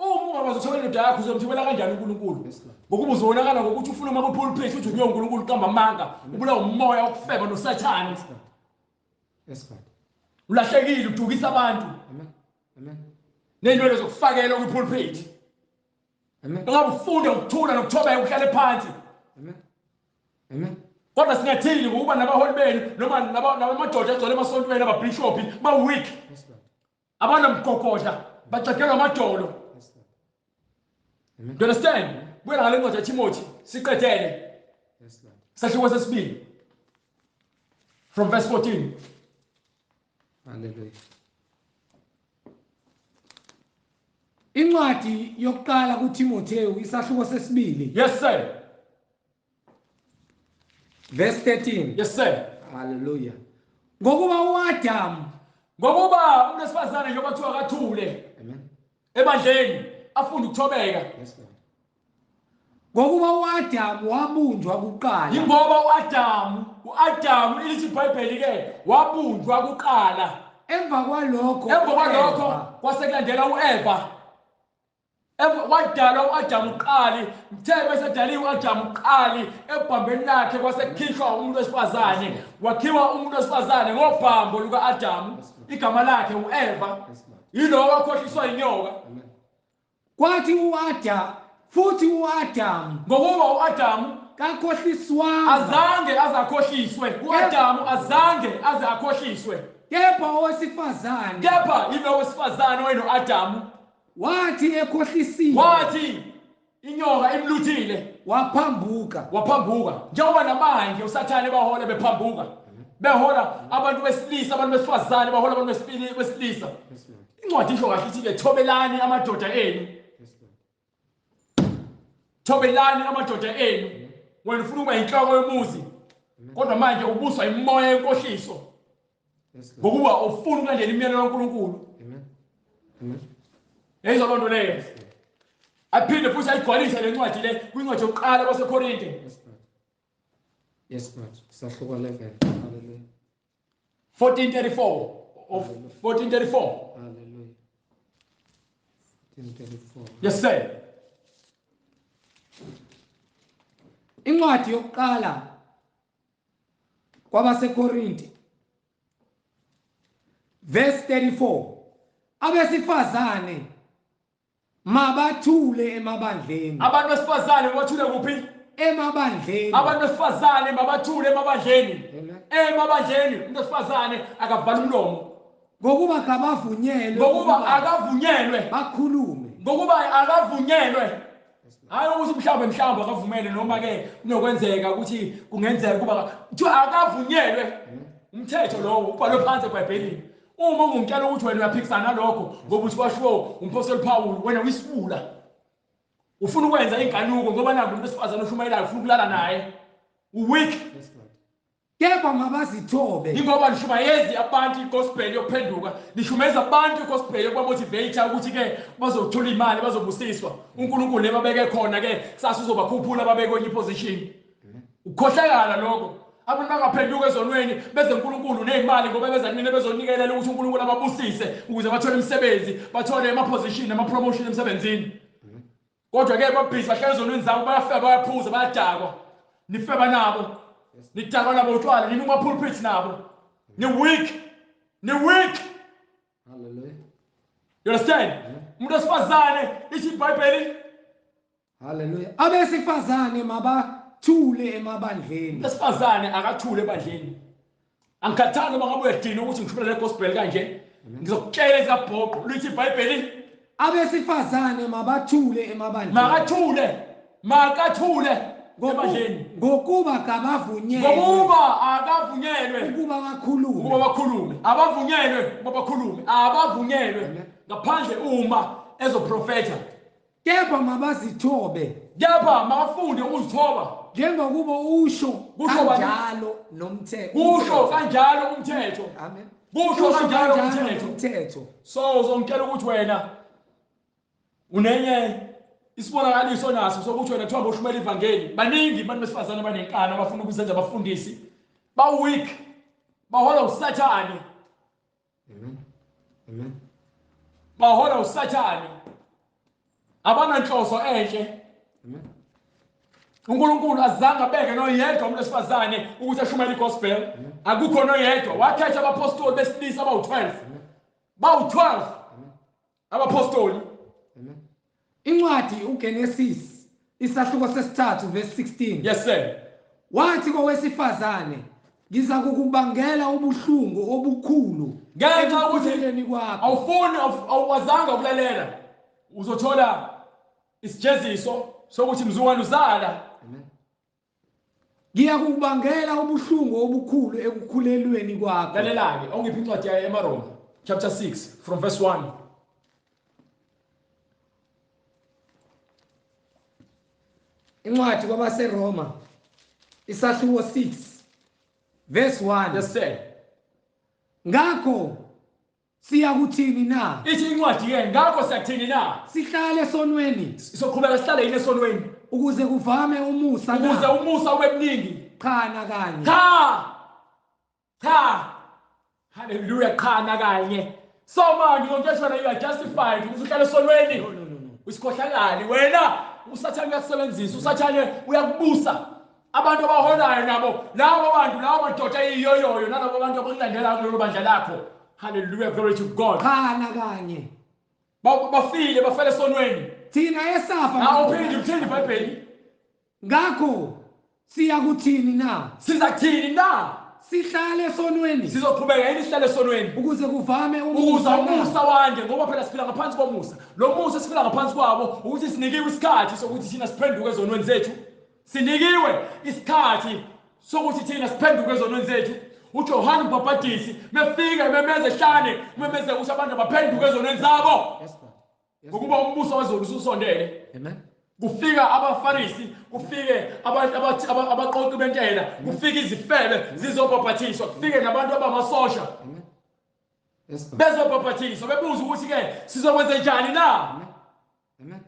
uma ungabazi uthobela indoda yakho uzomthobela kanjani uNkulunkulu ngokuba uzobonakala ngokuthi ufuna uma kupulpit uthi uyo uNkulunkulu qamba amanga ubulawa umoya okufeba noSathane. Yes God. Ulahlekile udukisa abantu. Amen. Amen. Nendlela zokufakela kupulpit. Amen. Ngabe ufunda ukuthula nokuthobeka uhlale phansi. Amen. Amen. Kodwa singathini ngokuba nabaholi benu noma nabamadoda agcwele emasontweni ababishop ba weak. Yes God. Abana mgogodla bacaqelwa amadolo. Yes God. Amen. Do you understand? Buya ngale ncwadi yaTimothy siqedele. Yes Lord. Sahluko sesibili. From verse 14. Hallelujah. Incwadi yokuqala kuTimotheo isahluko sesibili. Yes sir. Verse 13. Yes sir. Hallelujah. Ngokuba uAdam, ngokuba umuntu wesifazane njengoba kuthiwa akathule. Amen. Ebandleni afunda ukuthobeka. Yes Lord. Ngokuba uAdam wabunjwa kuqala. Ingoba uAdam ilithi iBhayibheli ke wabunjwa kuqala. Emva kwalokho kwasekulandela uEva. Wadala uAdam uqali, mthe bese daliwe uAdam uqali ebhambeni lakhe kwasekukhishwa umuntu wesifazane. Wakhiwa umuntu wesifazane ngobhambo lukaAdam. Igama lakhe uEva. Yilo wakhohliswa inyoka. Kwathi uAdam ngokuba uAdam kakhohliswanga azange azakhohliswe. uAdam azange azakhohliswe. Kepha owesifazane, kepha yilo wesifazane wayenoAdam wathi ekhohlisiwe, wathi inyoka imluthile waphambuka. Njengoba namanje uSathane bahola bephambuka. Behola abantu besilisa, abantu besifazane, bahola abantu besilisa. Incwadi isho kahle ithi thobelani amadoda enu. Thobelani amadoda enu. Wena ufuna ukuba inhloko yomuzi. Kodwa manje ubuswa imoya yenkohliso. Ngokuba ufuna ukulandela imiyalelo kaNkulunkulu. Amen. Yeyizwa loo nto leyo. Aphinde futhi ayigcwalise le ncwadi le kwincwadi yokuqala kwaseKorinte. Yes God. Sahluko 11. Hallelujah. 1434 of 1434. Hallelujah. 1434. Yes sir. Incwadi yokuqala kwabaseKorinte verse 34. Abesifazane mabathule emabandleni. Abantu besifazane mabathule kuphi? Emabandleni. Abantu besifazane mabathule emabandleni. Emabandleni umuntu wesifazane akavala umlomo. Ngokuba akavunyelwe. Ngokuba akavunyelwe bakhulume. Ngokuba akavunyelwe. Hayi ukuthi mhlawumbe akavumele noma ke kunokwenzeka ukuthi kungenzeka kuba kuthiwa akavunyelwe. Umthetho lowo ubhalwe phansi eBhayibhelini. Uma ungumtshela ukuthi wena uyaphikisana nalokho ngoba uthi washo umpostoli Paul wena uyisibula. Ufuna ukwenza inkanuko ngoba naku umuntu wesifazane oshumayelayo ufuna ukulala naye. Uweak. Kepha mabazithobe. Ingoba lishumayezi abantu igospel yokuphenduka. Lishumeza abantu igospel yokubamotivate ukuthi ke bazothola imali bazobusiswa. uNkulunkulu nebabeke khona ke kusasa uzobakhuphula babeke kwenye position. Ukhohlakala lokho. Abantu bangaphenduka ezonweni beze uNkulunkulu nezimali ngoba bezanini bezonikelela ukuthi uNkulunkulu ababusise ukuze bathole imisebenzi, bathole ama-position ama-promotion emsebenzini. Kodwa ke babhizi bahlala ezonweni zabo bayafeba bayaphuza bayadakwa. Nifeba nabo. Nidakwa nabo utshwala nini kuma-pulpit nabo. Ni weak. Hallelujah. You understand? Umuntu wesifazane ithi iBhayibheli. Hallelujah. Abesifazane mabathule emabandleni. Besifazane akathule ebandleni. Angikhathanga uma ngabe uyadina ukuthi ngishumele le gospel kanje. Ngizokutshela ezikabhoko lithi iBhayibheli. Abesifazane mabathule emabandleni. Makathule ebandleni. Ngokuba akavunyelwe. Ngokuba akavunyelwe. Ukuba bakhulume. Abavunyelwe ukuba bakhulume. Abavunyelwe. Ngaphandle uma ezoprofetha. Kepha mabazithobe. Kepha makafunde ukuzithoba. Njengokuba usho kanjalo nomthetho. Kusho kanjalo umthetho. Amen. Kusho kanjalo umthetho. So uzongitshela ukuthi wena unenye isibonakaliso naso sokuthi wena kuthiwa ushumela ivangeli. Baningi abantu besifazane abanenkani abafuna ukuzenza abafundisi. Weak. Bahola uSathane. Amen. Bahola uSathane. abananhloso enhle. uNkulunkulu azange abeke noyedwa umuntu wesifazane ukuthi ashumayele igospel. Akukho noyedwa. Wakhetha abapostoli besilisa abawu-12. Bawu-12 abapostoli. Incwadi uGenesis isahluko sesithathu verse 16. Yes sir. Wathi kowesifazane ngiza kukubangela ubuhlungu obukhulu Ngenxa ukuthi ekukhulelweni kwakho. awufuni awazange ukulalela uzothola isijeziso sokuthi mzukwane uzala. Ngiya kukubangela ubuhlungu obukhulu ekukhulelweni kwakho. Lalelani awungiphi incwadi ya eMaroma chapter 6 from verse 1. Incwadi kwabaseRoma isahluko 6 verse 1. Yes sir. Ngakho siyakuthini na? Ithi incwadi ke ngakho siyakuthini na? Sihlale esonweni Sizoqhubeka sihlale yini esonweni ukuze kuvame umusa ukuze na? umusa ube mningi. Cha nakanye. Cha. Hallelujah, cha nakanye. So manje ngonketho wena you are justified ukuthi uhlale esonweni. No. Usikhohlakali wena usathane uyakusebenzisa usathane uyakubusa abantu abaholayo nabo labo bantu labo madoda iyoyoyo nalabo bantu abakulandela kulelo bandla lakho. Hallelujah, glory to God. Cha nakanye. Bafele esonweni. Thina esafa Awuphindi iBhayibheli. ngakho siyakuthini na? Sizakuthini na? Sihlale esonweni Sizoqhubeka yini sihlale esonweni ukuze kuvame ukuza umusa. umusa wande ngoba phela siphila ngaphansi komusa. Lo musa siphila ngaphansi kwabo ukuthi sinikiwe isikhathi sokuthi thina siphenduke ezonweni zethu. Sinikiwe isikhathi sokuthi thina siphenduke ezonweni zethu. uJohane uMbhaphatisi mefika memeze ehlane memeze ukuthi abantu baphenduke ezonweni zabo. Yes Lord. Ngokuba umbuso wezulu ususondele. Amen. Kufika abafarisi, kufike abantu abaqoqi bentela, kufika izifebe zizobhaphathiswa, kufike nabantu abamasosha. Amen. Yes Lord. Bezobhaphathiswa bebuza ukuthi ke sizokwenza njani na? Amen.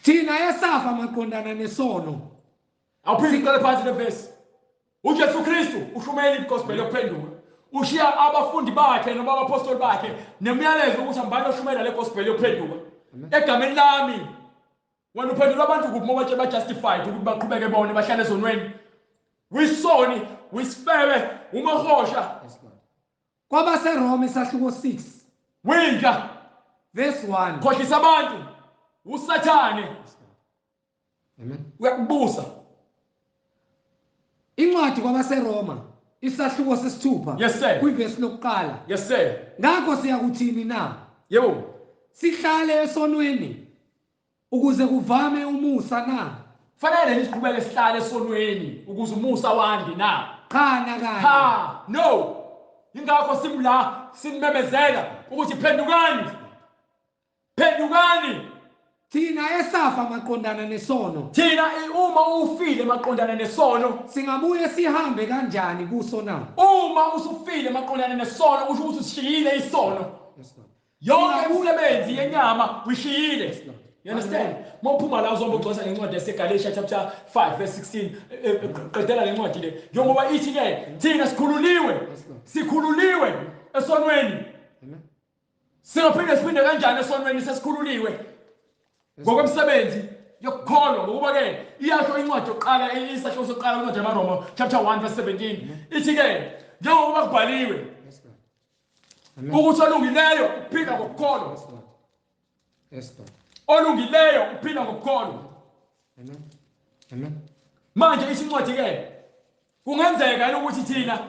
Thina esafa maqondana nesono. Awuphinde uqale phansi le verse. uJesu Kristu ushumayela igospel yokuphenduka. Ushiya abafundi bakhe noma abapostoli bakhe nemiyalezo ukuthi ambani oshumayela le gospel yokuphenduka. Egameni lami wena uphendula abantu kuphi ngoba ba justified ukuthi baqhubeke bone bahlale ezonweni. Wisoni, wisifebe, umahosha. Yes Lord. KwabaseRoma isahluko 6 Winja, verse 1. khohlisa abantu. Usathane Amen. uyakubusa. Incwadi kwabaseRoma isahluko sesithupha Yes sir. kwiverse lokuqala. Yes sir. Ngakho siyakuthini na? Yebo. Sihlale esonweni ukuze kuvame umusa na? Fanele nisiqhubeke sihlale esonweni ukuze umusa wandi na. Cha nakanye. Ha, no. Ingakho simla simemezela ukuthi phendukani. Phendukani. Thina esafa maqondana nesono Thina uma ufile maqondana nesono, singabuye sihambe kanjani kuso na? uma usufile maqondana nesono usho ukuthi usishiyile isono. Yes Lord. Yonke imisebenzi yenyama uyishiyile. Lord. You understand? Mawuphuma la uzomba ugcosa lencwadi yaseGalatia chapter 5 verse 16. Qedela lencwadi le. Njengoba ithi ke thina sikhululiwe. Sikhululiwe esonweni. Amen. Singaphinde kanjani esonweni sesikhululiwe? Ngokwemsebenzi yokukholwa ngokuba ke iyasho incwadi yokuqala isahluko sokuqala kwencwadi yabaRoma chapter 1 verse 17. Ithi ke njengoba kubhaliwe Yes Lord. Amen. ukuthi olungileyo uphila ngokukholwa. Yes Lord. Yes Lord. Olungileyo uphila ngokukholwa. Amen. Amen. Manje isincwadi ke kungenzeka ukuthi thina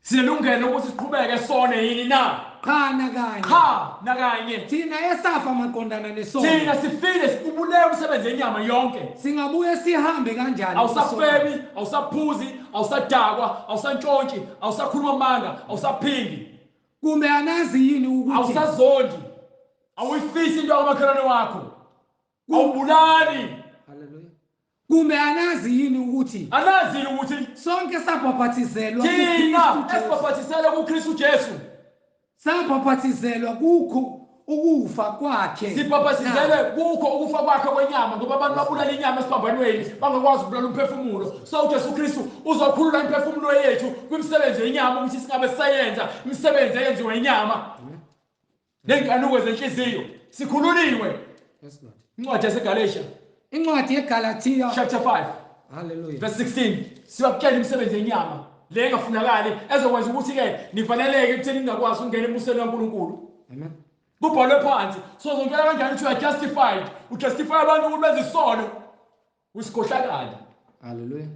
sinelungelo ukuthi siqhubeke sone yini na? Cha nakanye. Cha nakanye. Thina esafa maqondana nesono Thina sifile sikubuleka umsebenzi yenyama yonke. singabuye sihambe kanjani? Awusafebi, awusaphuzi, awusadakwa, awusantshontshi, awusakhuluma amanga, awusaphindi, Kumbe anazi yini ukuthi awusazondi, awuyifisi into yamakhelwane wakho, awubulali. Hallelujah. Kumbe anazi yini ukuthi Anazile ukuthi sonke sabhaphathizelwa thina esibhaphathisele kuKristu Jesu. Sabhaphathizelwa kukho ukufa kwakhe. Sibhaphathizele kukho ukufa kwakhe kwenyama ngoba abantu babulala inyama esiphambanweni bangakwazi ukubulala umphefumulo. So uJesu Kristu uzokhulula imphefumulo yethu kwimisebenzi yenyama ukuthi singabe sisayenza imisebenzi eyenziwe inyama. nenkanuko zenhliziyo sikhululiwe. Yes, Lord. Incwadi yaseGalatia Incwadi yeGalatia chapter 5 hallelujah verse 16 siyakutshela imisebenzi yenyama le engafunakali ezokwenza ukuthi ke nifaneleke ekutheni ningakwazi ukungena embusweni kaNkulunkulu. amen Kubhalwe phansi sozongena kanjani ukuthi uyajustified ujustify abantu ukuthi benze isono usikhohlakala. hallelujah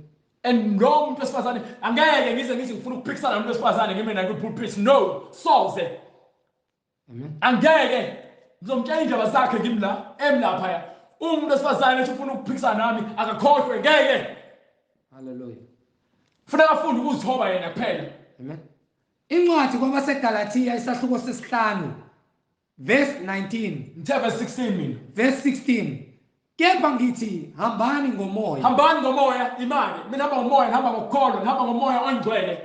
And lo muntu wesifazane angeke ngize ngithi ngifuna ukuphikisana nomuntu wesifazane ngime naye ku-pulpit no soze amen angeke ngizomtshela indaba zakhe ngimla emlapha umuntu wesifazane ethi ufuna ukuphikisana nami akakhohlwe ngeke. hallelujah Kufanele afunde ukuzithoba yena kuphela. amen incwadi kwabaseGalatia isahluko sesihlanu verse 19 Ngithe verse 16 mina. verse 16 kepha ngithi hambani ngomoya Hambani ngomoya imali. Mina hamba ngomoya ngihamba ngokukholwa ngihamba ngomoya ongcwele.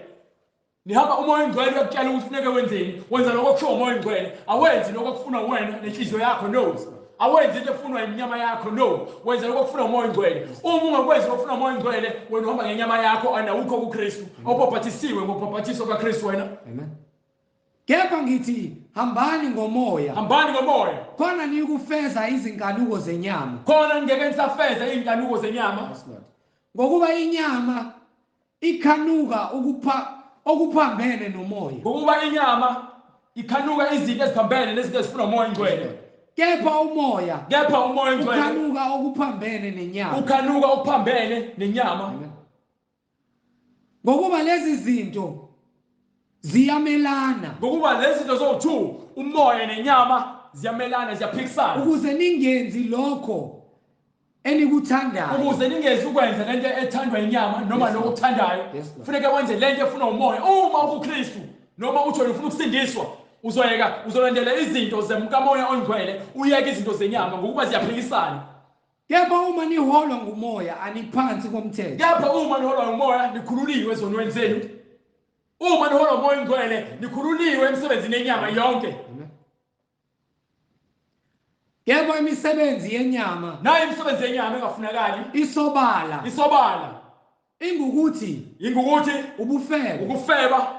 Nihamba umoya ongcwele uyakutshela ukuthi kufuneka wenzeni. Wenza lokho kusho umoya ongcwele. Awenzi lokho okufuna wena nenhliziyo yakho no. Awenzi into efunwa inyama yakho no. Wenza lokho okufuna umoya ongcwele. Uma ungakwenzi lokho okufuna umoya ongcwele wena uhamba ngenyama yakho anawukho kuKristu. Awubhaphathisiwe ngobhaphathiso kaKristu wena. amen kepha ngithi hambani ngomoya Hambani ngomoya. khona nikufeza izinkanuko zenyama Khona ngeke nisafeze inkanuko zenyama. yes Lord ngokuba inyama ikhanuka okuphambene nomoya Ngokuba inyama ikhanuka izinto eziphambene nezinto ezifuna umoya ongcwele. kepha umoya Kepha umoya ongcwele ukhanuka okuphambene nenyama ukhanuka okuphambene nenyama. amen ngokuba lezi zinto ziyamelana Ngokuba lezi zinto zowu2 umoya nenyama ziyamelana ziyaphikisana. ukuze ningenzi lokho enikuthandayo Ukuze ningezi ukwenza lento ethandwa inyama noma lokho okuthandayo. Yes, Lord. Kufanele wenze lento efuna umoya. Uma uKristu noma uthi wena ufuna ukusindiswa uzolandela izinto zemkamoya ongcwele uyeke izinto zenyama ngokuba ziyaphikisana. kepha uma niholwa ngumoya aniphansi komthetho Kepha uma niholwa umoya nikhululiwe ezonweni zenu. Uma niholwa umoya ongcwele nikhululiwe emsebenzini yenyama yonke. amen kepha imisebenzi yenyama Nayo imisebenzi yenyama engafunakali isobala ingukuthi ubufebe ukufeba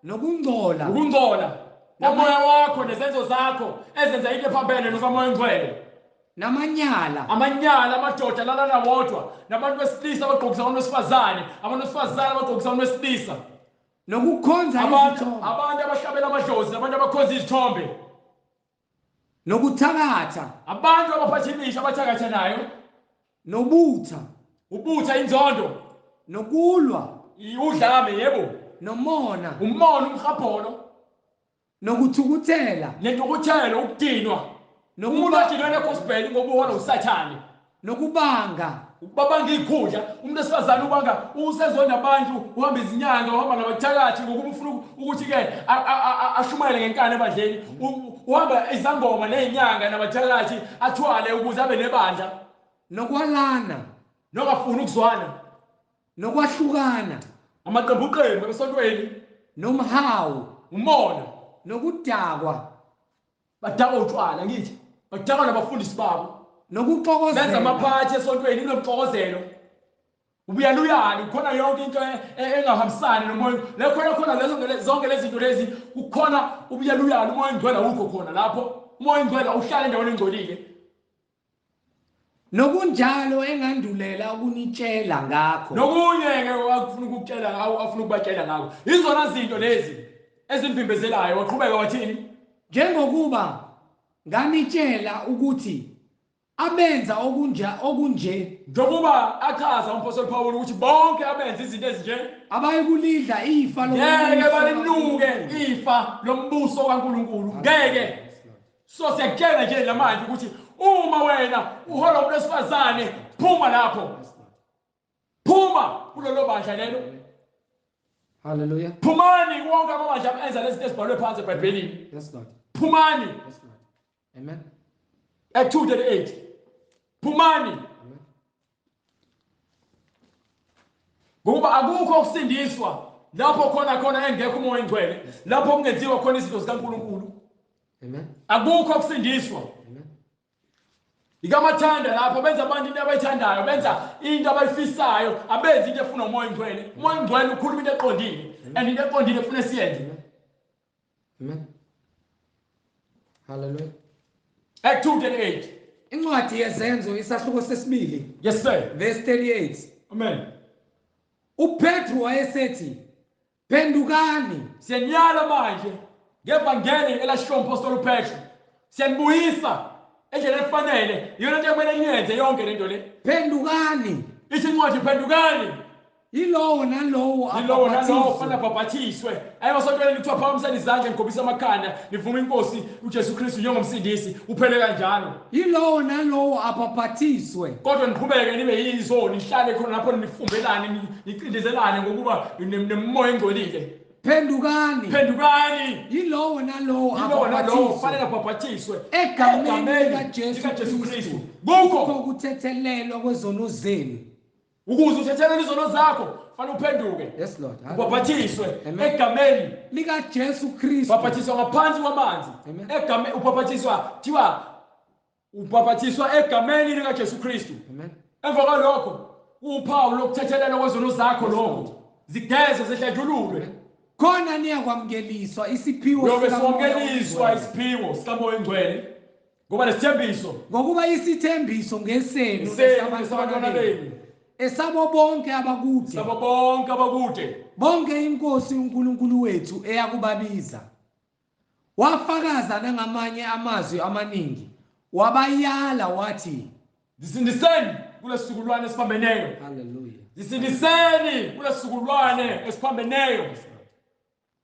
nokungcola ukungcola umoya wakho nezenzo zakho ezenza into ephambene nokamoya ongcwele. namanyala Amanyala amadoda lalana wodwa nabantu besilisa abagqokisa abantu besifazane abantu besifazane abagqokisa abantu besilisa nokukhonza abantu izithombe abahlabela amadlozi nabantu abakhonza izithombe nokuthakatha abantu abaphatha imisha abathakatha nayo ubutha inzondo nokulwa udlame yebo nomona umona umhabholo nokuthukuthela nentukuthelo ukudinwa umuntu odinwa negospel ngoba uhola usathane nokubanga ukubabanga ikhundla umuntu esifazane ubanga usezonda abantu uhamba izinyanga uhamba ngabathakathi ngokuba ufuna ukuthi ke ashumayele ngenkani ebandleni uhamba izangoma nezinyanga nabathakathi athwale ukuze abe nebandla nokwalana nokafuna ukuzwana nokwahlukana amaqembu esontweni nomhawu umona nokudakwa badakwa utshwala ngithi badakwa nabafundisi babo benza nokuxokozela amaphathi esontweni kunomxokozelo ubuyaluyani khona yonke into engahambisani nomoya khona lezo zonke lezi zinto lezi kukhona ubuyaluyani umoya ongcwele awukho khona lapho umoya ongcwele uhlala endaweni engcolile nokunjalo engandulela ukunitshela ngakho nokunye ke akufuna ukukutshela ngawo afuna ukubatshela ngakho izona zinto lezi ezimvimbezelayo waqhubeka wathini njengokuba nganitshela ukuthi abenza okunje njengoba achaza umpostoli Paul ukuthi bonke abenza izinto ezinje abayikulidla ifa ngeke balinuke ifa lombuso kaNkulunkulu ngeke so siyakutshela nje lamanje ukuthi uma wena uhola umuntu wesifazane phuma lapho phuma kulelo bandla lelo hallelujah phumani wonke amabandla enza lezi zinto ezibhalwe phansi eBhayibhelini yes Lord phumani yes Lord amen Act 2:38 phumani ngoba akukho ukusindiswa lapho khona engekho umoya ongcwele lapho kungenziwa khona izinto zikaNkulunkulu amen akukho ukusindiswa amen ikamathanda lapho benza abantu into abayithandayo benza into abayifisayo abenzi into efuna umoya ongcwele umoya ongcwele ukhuluma into eqondile and into eqondile ufuna siyenze amen Hallelujah. Act 2:38. Incwadi yezenzo isahluko sesibili Yes, sir. verse 38. Amen. uPetru wayesethi phendukani Siyenyala manje ngevangeli elashiwo umpostoli uPetru. Siyanibuyisa endlela efanele. Iyona nto ekumele niyenze yonke lento le. phendukani Ithi incwadi phendukani. yilowo nalowo Yilowo nalowo abhaphathizwe kufanele abhabhathiswe. Ayemasontweni lithiwa phakamiseni izandla nigobisa amakhanda nivuma inkosi uJesu Kristu njengomsindisi uphele kanjalo. yilowo nalowo abhaphathiswe Kodwa niqhubeke nibe yizo nihlale khona lapho nifumbelane nicindezelane ngokuba nemoya engcolile. Phendukani. yilowo nalowo Yilowo nalowo kufanele abhaphathiswe abhabhathiswe egameni likaJesu likaJesu Kristu. Kristu Kukho ukuthethelelwa kwezono zenu. ukuze uthethelele izono zakho kufanele uphenduke. Yes Lord. Ubhabhathiswe Amen. egameni. likaJesu Kristu. Ubhabhathiswa ngaphansi kwamanzi. Amen. Egameni ubhabhathiswa egameni likaJesu Kristu. Amen. Emva kwalokho uphawu lokuthethelela kwezono zakho lokho zigeze zihledlululwe. khona niyakwamukeliswa isiphiwo Uyobe sikaMoya siwamukeliswa oNgcwele. isiphiwo sikaMoya Engcwele ngoba lesithembiso ngokuba isithembiso ngesenu esabantwana esabantwana benu benu esabo bonke abakude sabo bonke abakude bonke inkosi uNkulunkulu wethu eyakubabiza wafakaza nangamanye amazwi amaningi wabayala wathi zisindiseni kulesizukulwane esiphambeneyo. hallelujah. Zisindiseni kulesizukulwane esiphambeneyo.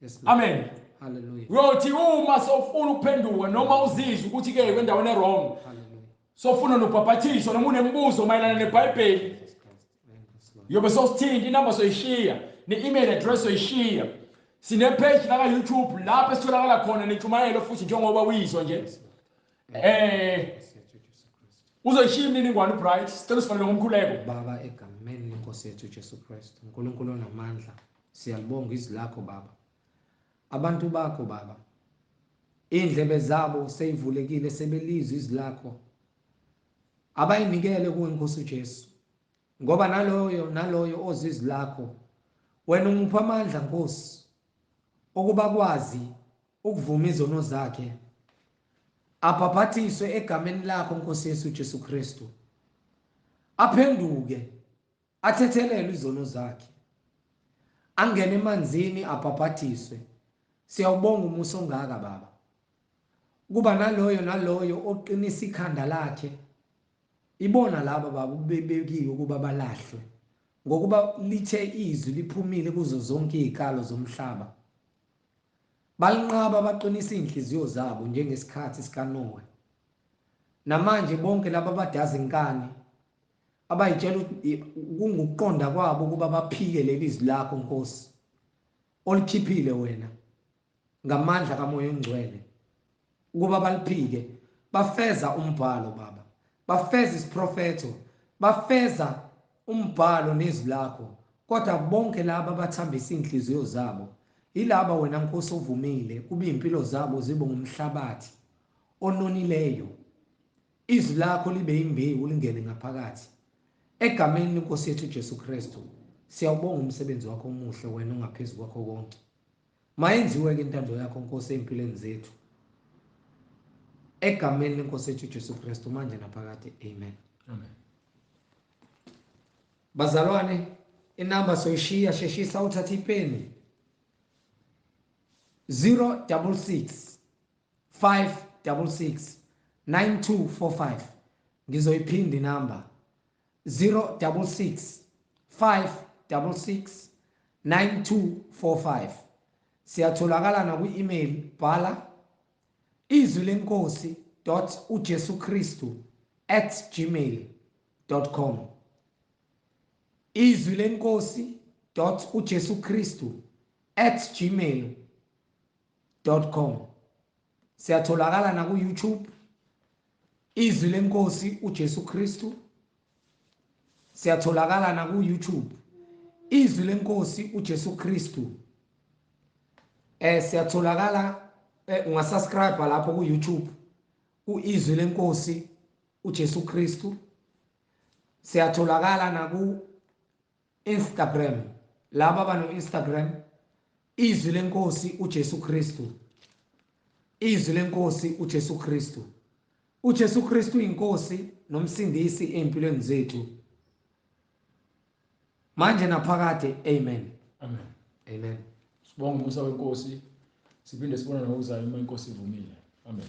Yes Lord. Amen. Hallelujah. Uyothi uma sofuna ukuphenduka noma uzizwe ukuthi ke kwendaweni wrong Hallelujah. sofuna nokubhabhathiswa noma unembuzo mayelana neBhayibheli Yes Lord. yobe sosithinta inamba soyishiya ne-email address soyishiya. Sine page la YouTube lapho esitholakala khona nentshumayelo futhi njengoba uyizwa nje. Uzoyishiya imininingwane uBright sicela usifanele ngomkhuleko. Baba egameni lenkosi yethu Jesu Kristu uNkulunkulu onamandla siyalibonga izwi lakho Baba. Abantu bakho Baba indlebe zabo seyivulekile sebelizwe izwi lakho abayinikele kuwe Nkosi uJesu ngoba naloyo ozizwi lakho wena umupha amandla Nkosi okuba kwazi ukuvuma izono zakhe abhaphathiswe egameni lakho Nkosi Yesu Jesu Kristu aphenduke athethelele izono zakhe angene emanzini abhaphathiswe. Siyawubonga umusa ongaka Baba kuba naloyo oqinisa ikhanda lakhe ibona laba Baba bebekiwe kuba balahlwe ngokuba lithe izwi liphumile kuzo zonke izikalo zomhlaba balinqaba baqinisa inhliziyo zabo njengesikhathi sikaNoah. Namanje bonke laba abadaza inkani abayitshela kungukuqonda kwabo kuba baphike lelizwi lakho Nkosi olikhiphile wena ngamandla kaMoya Ongcwele ukuba baliphike bafeza umbhalo Baba bafeza isiprofeto bafeza umbhalo nezwi lakho kodwa bonke laba abathambisa inhliziyo zabo ilaba wena Nkosi ovumile kube impilo zabo zibe ngumhlabathi ononileyo izwi lakho libe imbewu lingene ngaphakathi egameni lenkosi yethu Jesu Kristu. Siyawubonga umsebenzi wakho omuhle wena ongaphezulu kwakho konke. Mayenziwe ke intando yakho Nkosi empilweni zethu egameni lenkosi yethu Jesu Kristu manje naphakade. Amen. Amen. Bazalwane inamba soyishiya sheshisa uthatha ipeni 066 566 9245 ngizoyiphinda inamba 066 566 9245. Siyatholakala na ku-email bhala izwilenkosi.ujesukristu@gmail.com izwilenkosi.ujesukristu@gmail.com. Siyatholakala na ku-YouTube izwi lenkosi uJesu Kristu. Siyatholakala na ku-YouTube izwi lenkosi uJesu Kristu. Siyatholakala ungasubscribe lapho ku-YouTube izwi lenkosi uJesu Kristu. Siyatholakala na ku-Instagram laba abano Instagram izwi lenkosi uJesu Kristu. izwi lenkosi uJesu Kristu. uJesu Kristu inkosi nomsindisi empilweni zethu manje naphakade. Amen. Amen. Amen. Sibonga umusa wenkosi. Siphinde sibone nokuzayo uma inkosi ivumile. Amen.